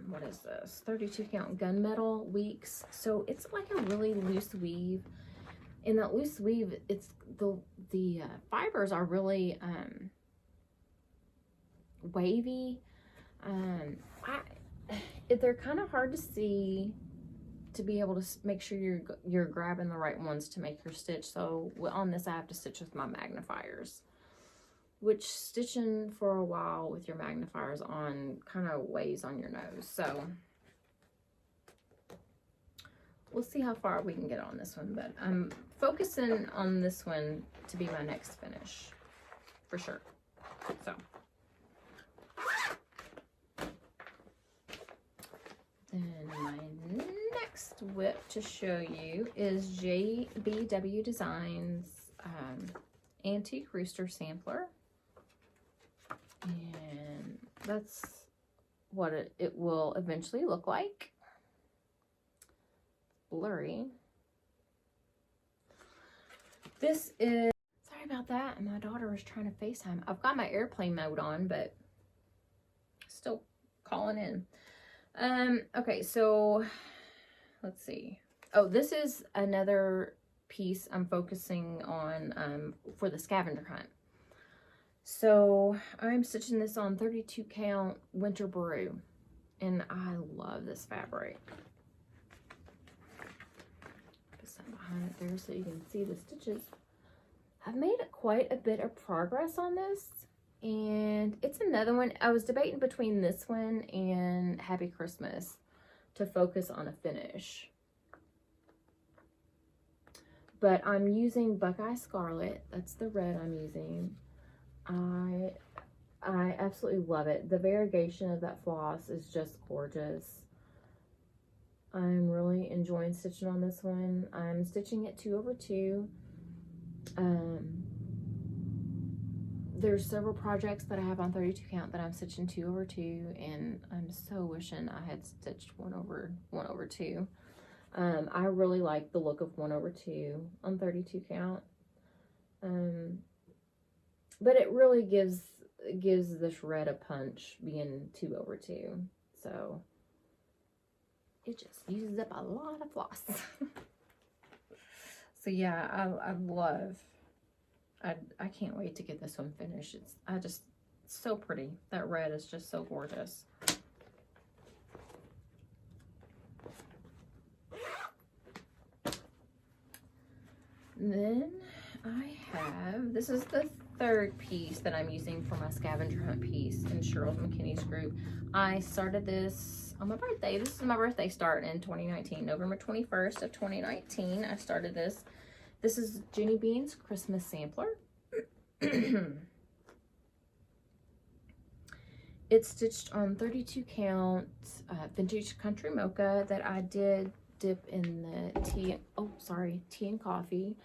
what is this? 32 count gunmetal weeks. So, it's like a really loose weave. In that loose weave, it's the fibers are really, wavy. They're kind of hard to see, to be able to make sure you're grabbing the right ones to make your stitch. So on this, I have to stitch with my magnifiers, which stitching for a while with your magnifiers on kind of weighs on your nose. So we'll see how far we can get on this one, but I'm focusing on this one to be my next finish for sure. So then my next WIP to show you is JBW Designs Antique Rooster Sampler. And that's what it will eventually look like. Blurry. This is, sorry about that, my daughter was trying to FaceTime. I've got my airplane mode on, but still calling in. Okay, so let's see. Oh, this is another piece I'm focusing on for the scavenger hunt. So I'm stitching this on 32 count Winter Brew, and I love this fabric. Put some behind it there so you can see the stitches. I've made quite a bit of progress on this. And it's another one, I was debating between this one and Happy Christmas to focus on a finish. But I'm using Buckeye Scarlet. That's the red I'm using. I absolutely love it. The variegation of that floss is just gorgeous. I'm really enjoying stitching on this one. I'm stitching it 2/2. There's several projects that I have on 32 count that I'm stitching 2/2, and I'm so wishing I had stitched 1/2. I really like the look of 1/2 on 32 count. But it really gives this red a punch being 2/2. So it just uses up a lot of floss. So yeah, I can't wait to get this one finished. It's so pretty. That red is just so gorgeous. And then I have, this is the third piece that I'm using for my scavenger hunt piece in Cheryl McKinney's group. I started this on my birthday. This is my birthday start in 2019, November 21st of 2019. I started this. This is Jenny Bean's Christmas Sampler. It's stitched on 32 count vintage country mocha that I did dip in the tea and coffee.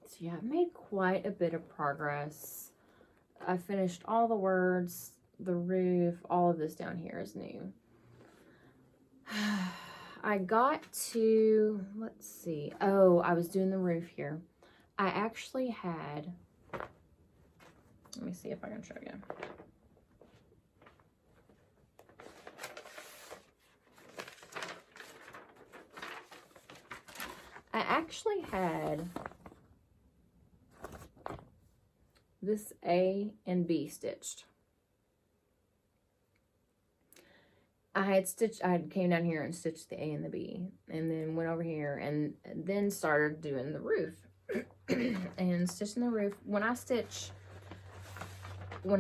So yeah, I made quite a bit of progress. I finished all the words, the roof, all of this down here is new. I got to, let's see. Oh, I was doing the roof here. I actually had, let me see if I can show you. I actually had this A and B stitched. I came down here and stitched the A and the B, and then went over here and then started doing the roof and stitching the roof. When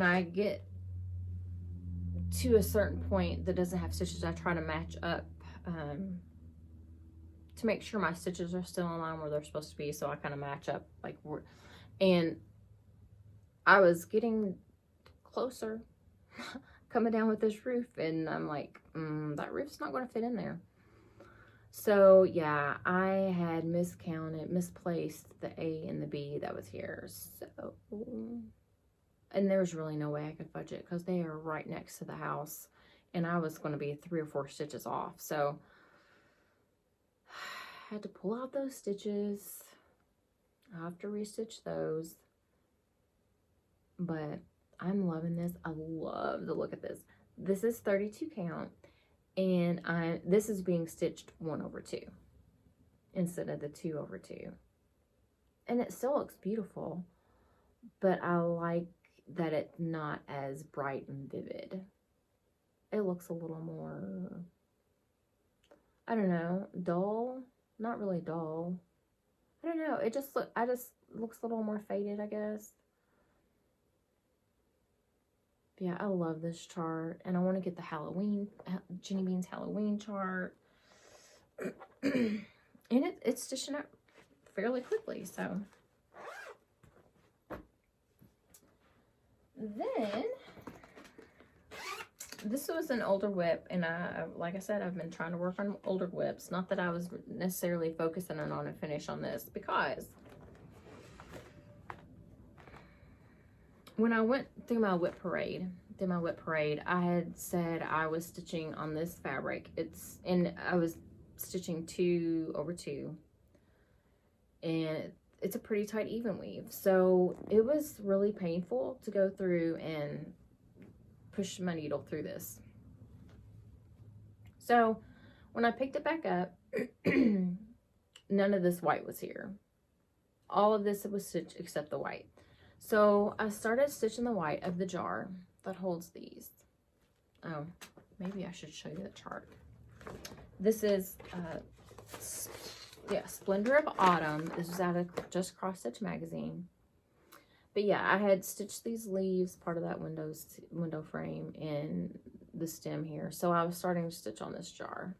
I get to a certain point that doesn't have stitches, I try to match up to make sure my stitches are still in line where they're supposed to be. So I kind of match up and I was getting closer coming down with this roof, and I'm like, that roof's not going to fit in there. So yeah, I had misplaced the A and the B that was here. So, and there's really no way I could fudge it because they are right next to the house, and I was going to be 3 or 4 stitches off. So I had to pull out those stitches. I have to restitch those, but I'm loving this. I love the look of this. This is 32 count, and this is being stitched 1/2 instead of the 2/2, and it still looks beautiful, but I like that it's not as bright and vivid. It looks a little more, I don't know, dull. Not really dull. I don't know. It just looks a little more faded, I guess. But yeah, I love this chart, and I want to get the Halloween Jenny Bean's Halloween chart, and it's stitching up fairly quickly. So then this was an older WIP, and like I said, I've been trying to work on older WIPs. Not that I was necessarily focusing on a finish on this, because when I went through my WIP parade, I had said I was stitching on this fabric. And I was stitching 2/2, and it's a pretty tight even weave. So it was really painful to go through and push my needle through this. So when I picked it back up, none of this white was here. All of this was stitched except the white. So I started stitching the white of the jar that holds these. Oh, maybe I should show you the chart. This is Splendor of Autumn. This was out of Just Cross Stitch magazine. But yeah, I had stitched these leaves, part of that window frame, in the stem here. So I was starting to stitch on this jar.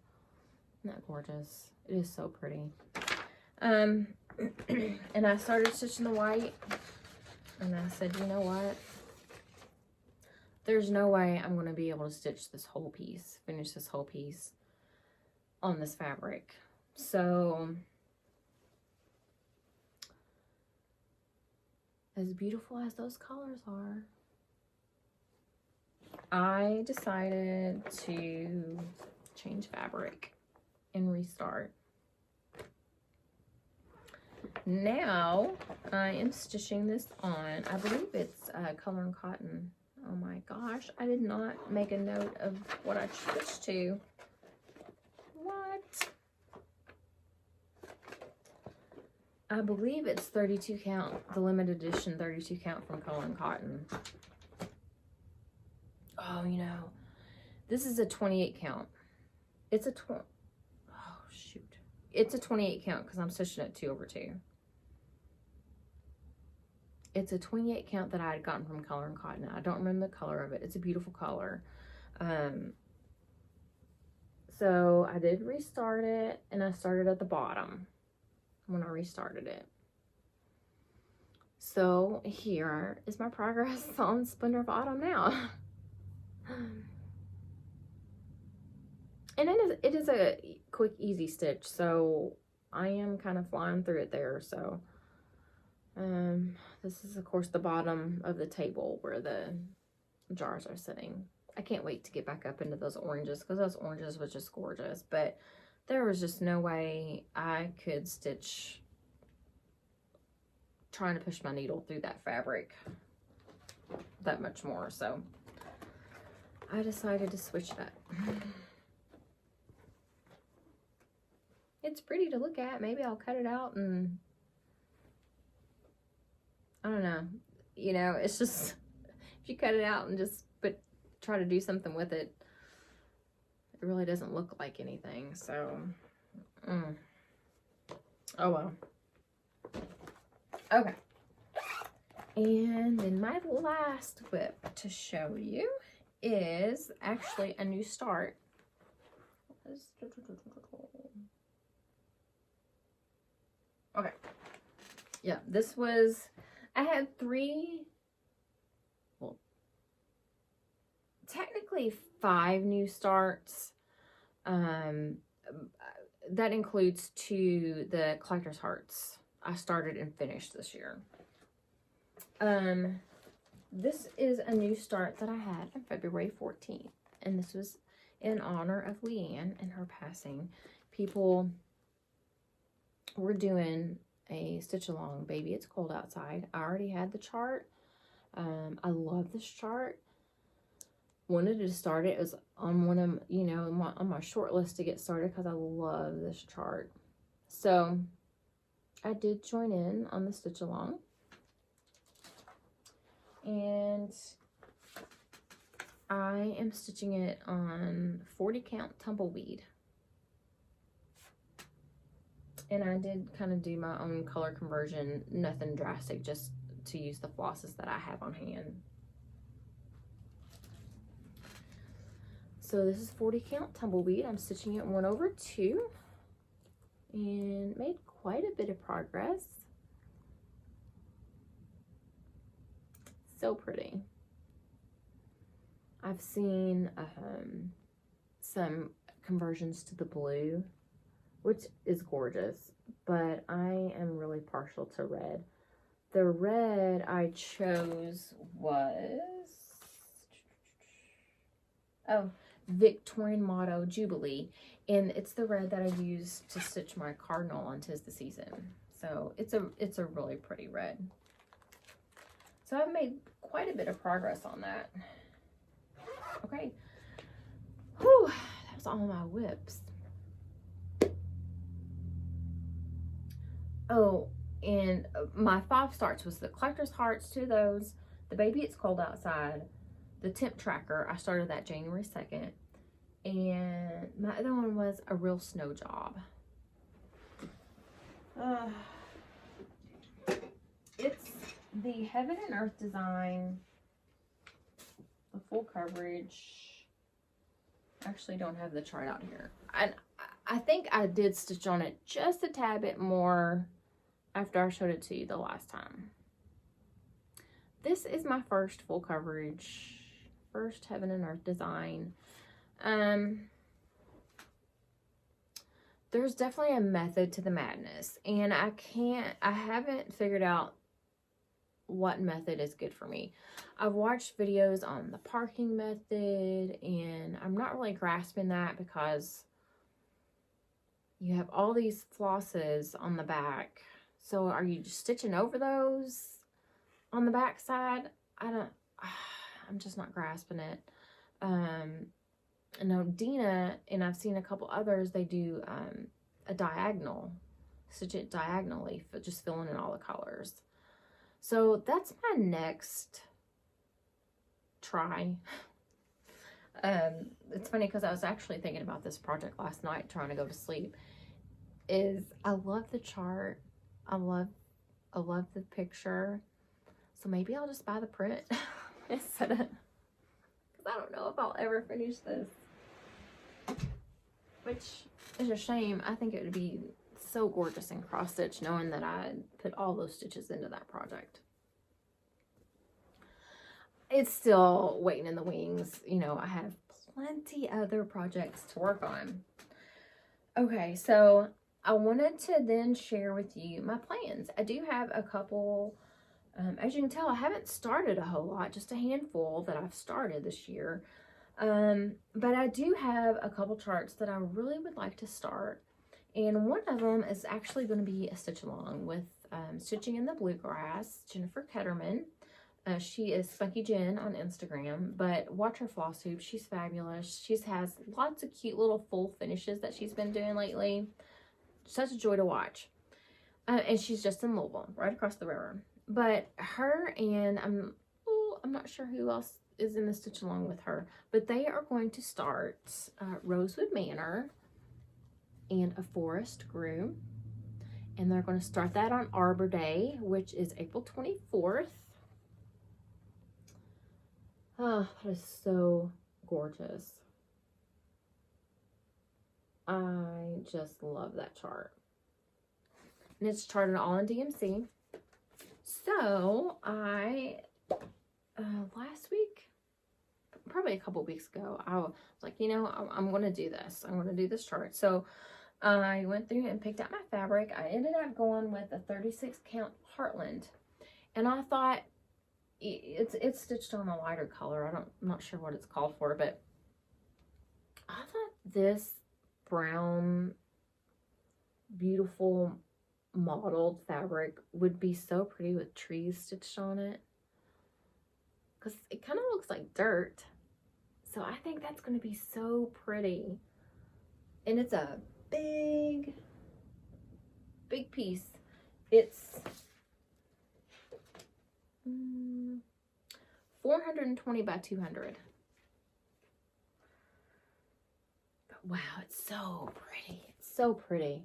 Isn't that gorgeous? It is so pretty. And I started stitching the white, and I said, you know what? There's no way I'm going to be able to stitch this whole piece, finish this whole piece on this fabric. So as beautiful as those colors are, I decided to change fabric and restart. Now I am stitching this on, I believe it's Color and Cotton. Oh my gosh, I did not make a note of what I switched to. What? I believe it's 32 count, the limited edition 32 count from Color and Cotton. Oh, you know, this is a 28 count. It's a It's a 28 count because I'm stitching at 2/2. It's a 28 count that I had gotten from Color and Cotton. I don't remember the color of it. It's a beautiful color. So I did restart it, and I started at the bottom when I restarted it. So here is my progress on Splendor of Autumn now. And it is a quick, easy stitch, so I am kind of flying through it there. So this is, of course, the bottom of the table where the jars are sitting. I can't wait to get back up into those oranges, because those oranges was just gorgeous, but there was just no way I could stitch trying to push my needle through that fabric that much more. So I decided to switch it up. It's pretty to look at. Maybe I'll cut it out and I don't know. You know, it's just, if you cut it out and just try to do something with it, it really doesn't look like anything. So, oh well. Okay. And then my last WIP to show you is actually a new start. Okay. Yeah, this was, I had 3, well, technically 5 new starts. that includes the collector's hearts I started and finished this year. This is a new start that I had on February 14th. And this was in honor of Leanne and her passing. People were doing a stitch along, Baby It's Cold Outside. I already had the chart. I love this chart. Wanted to start it. It was on one of, you know, on my short list to get started because I love this chart. So I did join in on the stitch along. And I am stitching it on 40 count tumbleweed. And I did kind of do my own color conversion, nothing drastic, just to use the flosses that I have on hand. So this is 40 count tumbleweed. I'm stitching it 1/2 and made quite a bit of progress. So pretty. I've seen some conversions to the blue, which is gorgeous, but I am really partial to red. The red I chose was, Victorian Motto Jubilee, and it's the red that I use to stitch my cardinal on 'Tis the Season. So it's a really pretty red. So I've made quite a bit of progress on that. Okay. Whew, that was all my WIPs. Oh, and my 5 starts was the collector's hearts, 2 of those, the Baby It's Cold Outside, the temp tracker. I started that January 2nd. And my other one was a real snow job. It's the Heaven and Earth design, the full coverage. I actually don't have the chart out here. I think I did stitch on it just a tad bit more after I showed it to you the last time. This is my first full coverage, first Heaven and Earth design. There's definitely a method to the madness, and I haven't figured out what method is good for me. I've watched videos on the parking method, and I'm not really grasping that because you have all these flosses on the back. So are you just stitching over those on the back side? I'm just not grasping it. I know Dina, and I've seen a couple others, they do a diagonal, stitch it diagonally, just filling in all the colors. So that's my next try. It's funny because I was actually thinking about this project last night trying to go to sleep. I love the chart. I love the picture. So maybe I'll just buy the print instead of, because I don't know if I'll ever finish this. Which is a shame. I think it would be so gorgeous in cross stitch knowing that I put all those stitches into that project. It's still waiting in the wings. You know, I have plenty other projects to work on. Okay, so I wanted to then share with you my plans. I do have a couple, as you can tell, I haven't started a whole lot, just a handful that I've started this year. But I do have a couple charts that I really would like to start. And one of them is actually going to be a stitch along with Stitching in the Bluegrass, Jennifer Ketterman. She is Spunky Jen on Instagram, but watch her floss tube. She's fabulous. She has lots of cute little full finishes that she's been doing lately. Such a joy to watch. And she's just in Louisville, right across the river. But her and I'm not sure who else is in the stitch along with her, but they are going to start Rosewood Manor and A Forest Grew, and they're going to start that on Arbor Day, which is April 24th. Oh, that is so gorgeous. I just love that chart, and it's charted all in DMC. So I last week, probably a couple weeks ago, I was like, you know, I'm going to do this. I'm going to do this chart. So I went through and picked out my fabric. I ended up going with a 36 count Heartland. And I thought, it's stitched on a lighter color. I'm not sure what it's called for, but I thought this brown, beautiful mottled fabric would be so pretty with trees stitched on it. Because it kind of looks like dirt. So I think that's going to be so pretty. And it's a big piece. It's 420 by 200. But wow, it's so pretty. It's so pretty.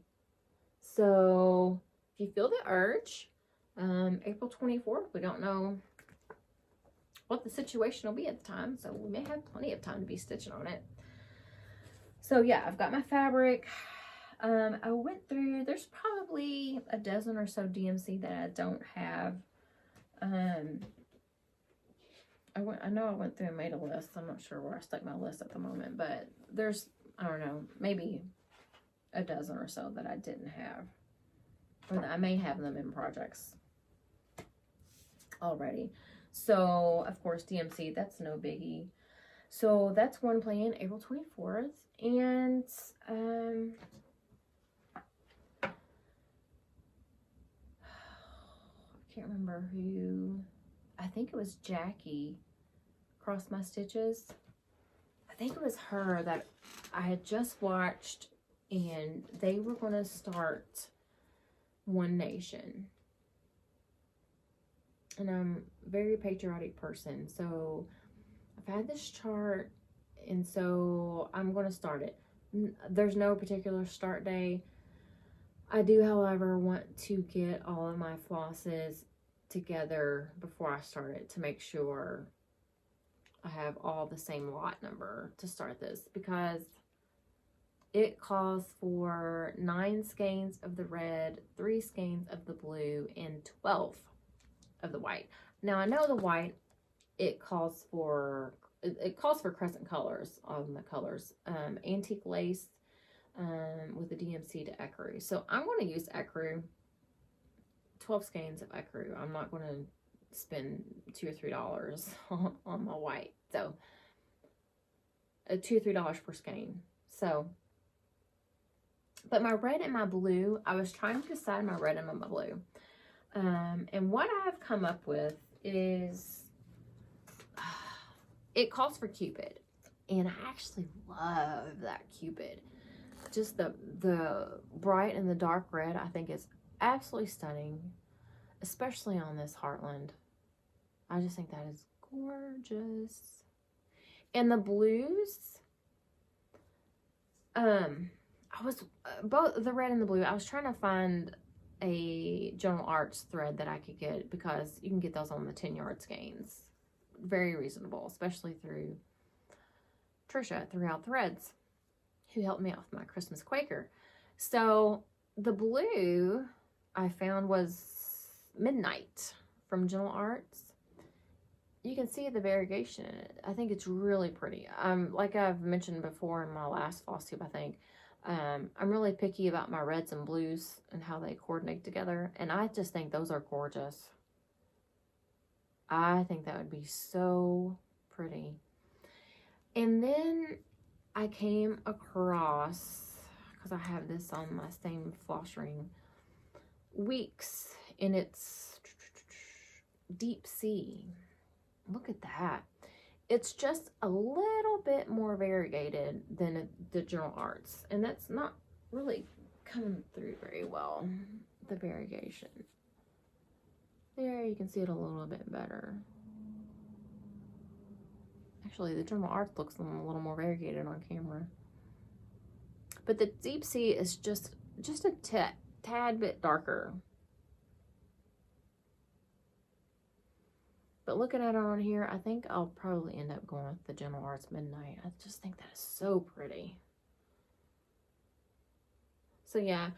So if you feel the urge, April 24th, we don't know what the situation will be at the time, so we may have plenty of time to be stitching on it. So yeah, I've got my fabric. I went through, there's probably a dozen or so DMC that I don't have. I know I went through and made a list. I'm not sure where I stuck my list at the moment, but there's, I don't know, maybe a dozen or so that I didn't have. Or that I may have them in projects already. So, of course, DMC, that's no biggie. So, that's one plan, April 24th. And, I can't remember who, I think it was Jackie, Cross My Stitches. I think it was her that I had just watched, and they were going to start One Nation. And I'm a very patriotic person, so I've had this chart, and so I'm going to start it. There's no particular start day. I do, however, want to get all of my flosses together before I start it to make sure I have all the same lot number to start this, because it calls for 9 skeins of the red, 3 skeins of the blue, and 12 of the white. Now I know the white, it calls for crescent colors on the colors, antique lace, with the DMC to ecru. So I'm going to use ecru, 12 skeins of ecru. I'm not going to spend $2 or $3 on my white. So $2 or $3 per skein. So, but my red and my blue, I was trying to decide my red and my blue. And what I've come up with is, it calls for Cupid. And I actually love that Cupid. Just the bright and the dark red, I think is absolutely stunning. Especially on this Heartland. I just think that is gorgeous. And the blues, I was, both the red and the blue, I was trying to find a General Arts thread that I could get, because you can get those on the 10-yard skeins. Very reasonable, especially through Trisha, Throughout Threads, who helped me out with my Christmas Quaker. So the blue I found was Midnight from General Arts. You can see the variegation in it. I think it's really pretty. Like I've mentioned before in my last floss tube, I think, I'm really picky about my reds and blues and how they coordinate together. And I just think those are gorgeous. I think that would be so pretty. And then I came across, because I have this on my same floss ring, Weeks, and it's Deep Sea. Look at that. It's just a little bit more variegated than the General Arts, and that's not really coming through very well, the variegation. There, you can see it a little bit better. Actually, the General Arts looks a little more variegated on camera. But the Deep Sea is just a tad bit darker. But looking at it on here, I think I'll probably end up going with the General Arts Midnight. I just think that is so pretty. So yeah.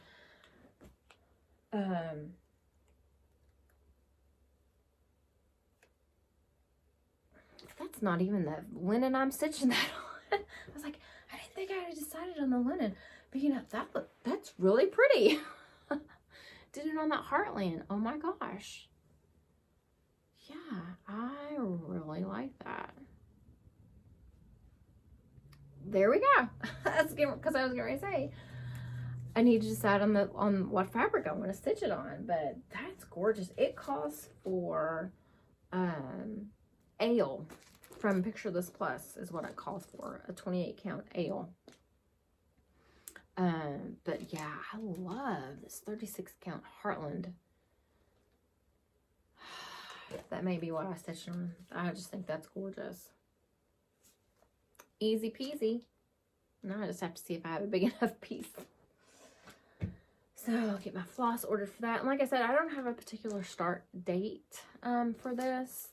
That's not even the linen I'm stitching that on. I was like, I didn't think I had decided on the linen. But you know, that's really pretty. Did it on that Heartland. Oh my gosh. Yeah, I really like that. There we go. That's because I was going to say, I need to decide on what fabric I want to stitch it on, but that's gorgeous. It calls for ale from Picture This Plus is what it calls for, a 28 count ale. But yeah, I love this 36 count Heartland. That may be what I stitched on. I just think that's gorgeous. Easy peasy. Now I just have to see if I have a big enough piece. So I'll get my floss ordered for that. And like I said, I don't have a particular start date for this.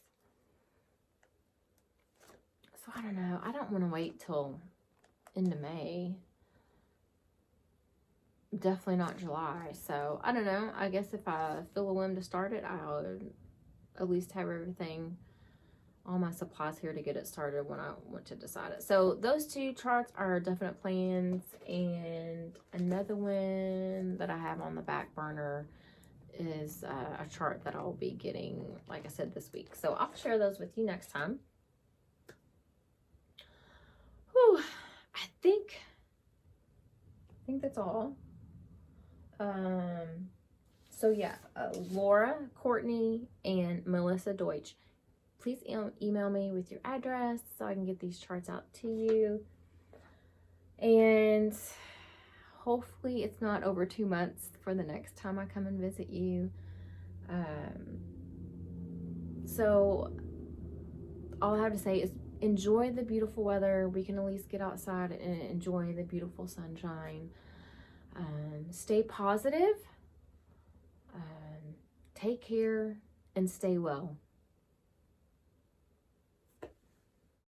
So I don't know. I don't want to wait till into May. Definitely not July. So I don't know. I guess if I feel a whim to start it, I'll at least have everything, all my supplies here to get it started when I want to decide it. So those two charts are definite plans, and another one that I have on the back burner is a chart that I'll be getting, like I said, this week. So I'll share those with you next time. Whew, I think that's all. So yeah, Laura, Courtney, and Melissa Deutsch. Please email me with your address so I can get these charts out to you. And hopefully it's not over 2 months for the next time I come and visit you. So all I have to say is enjoy the beautiful weather. We can at least get outside and enjoy the beautiful sunshine. Stay positive. Take care and stay well.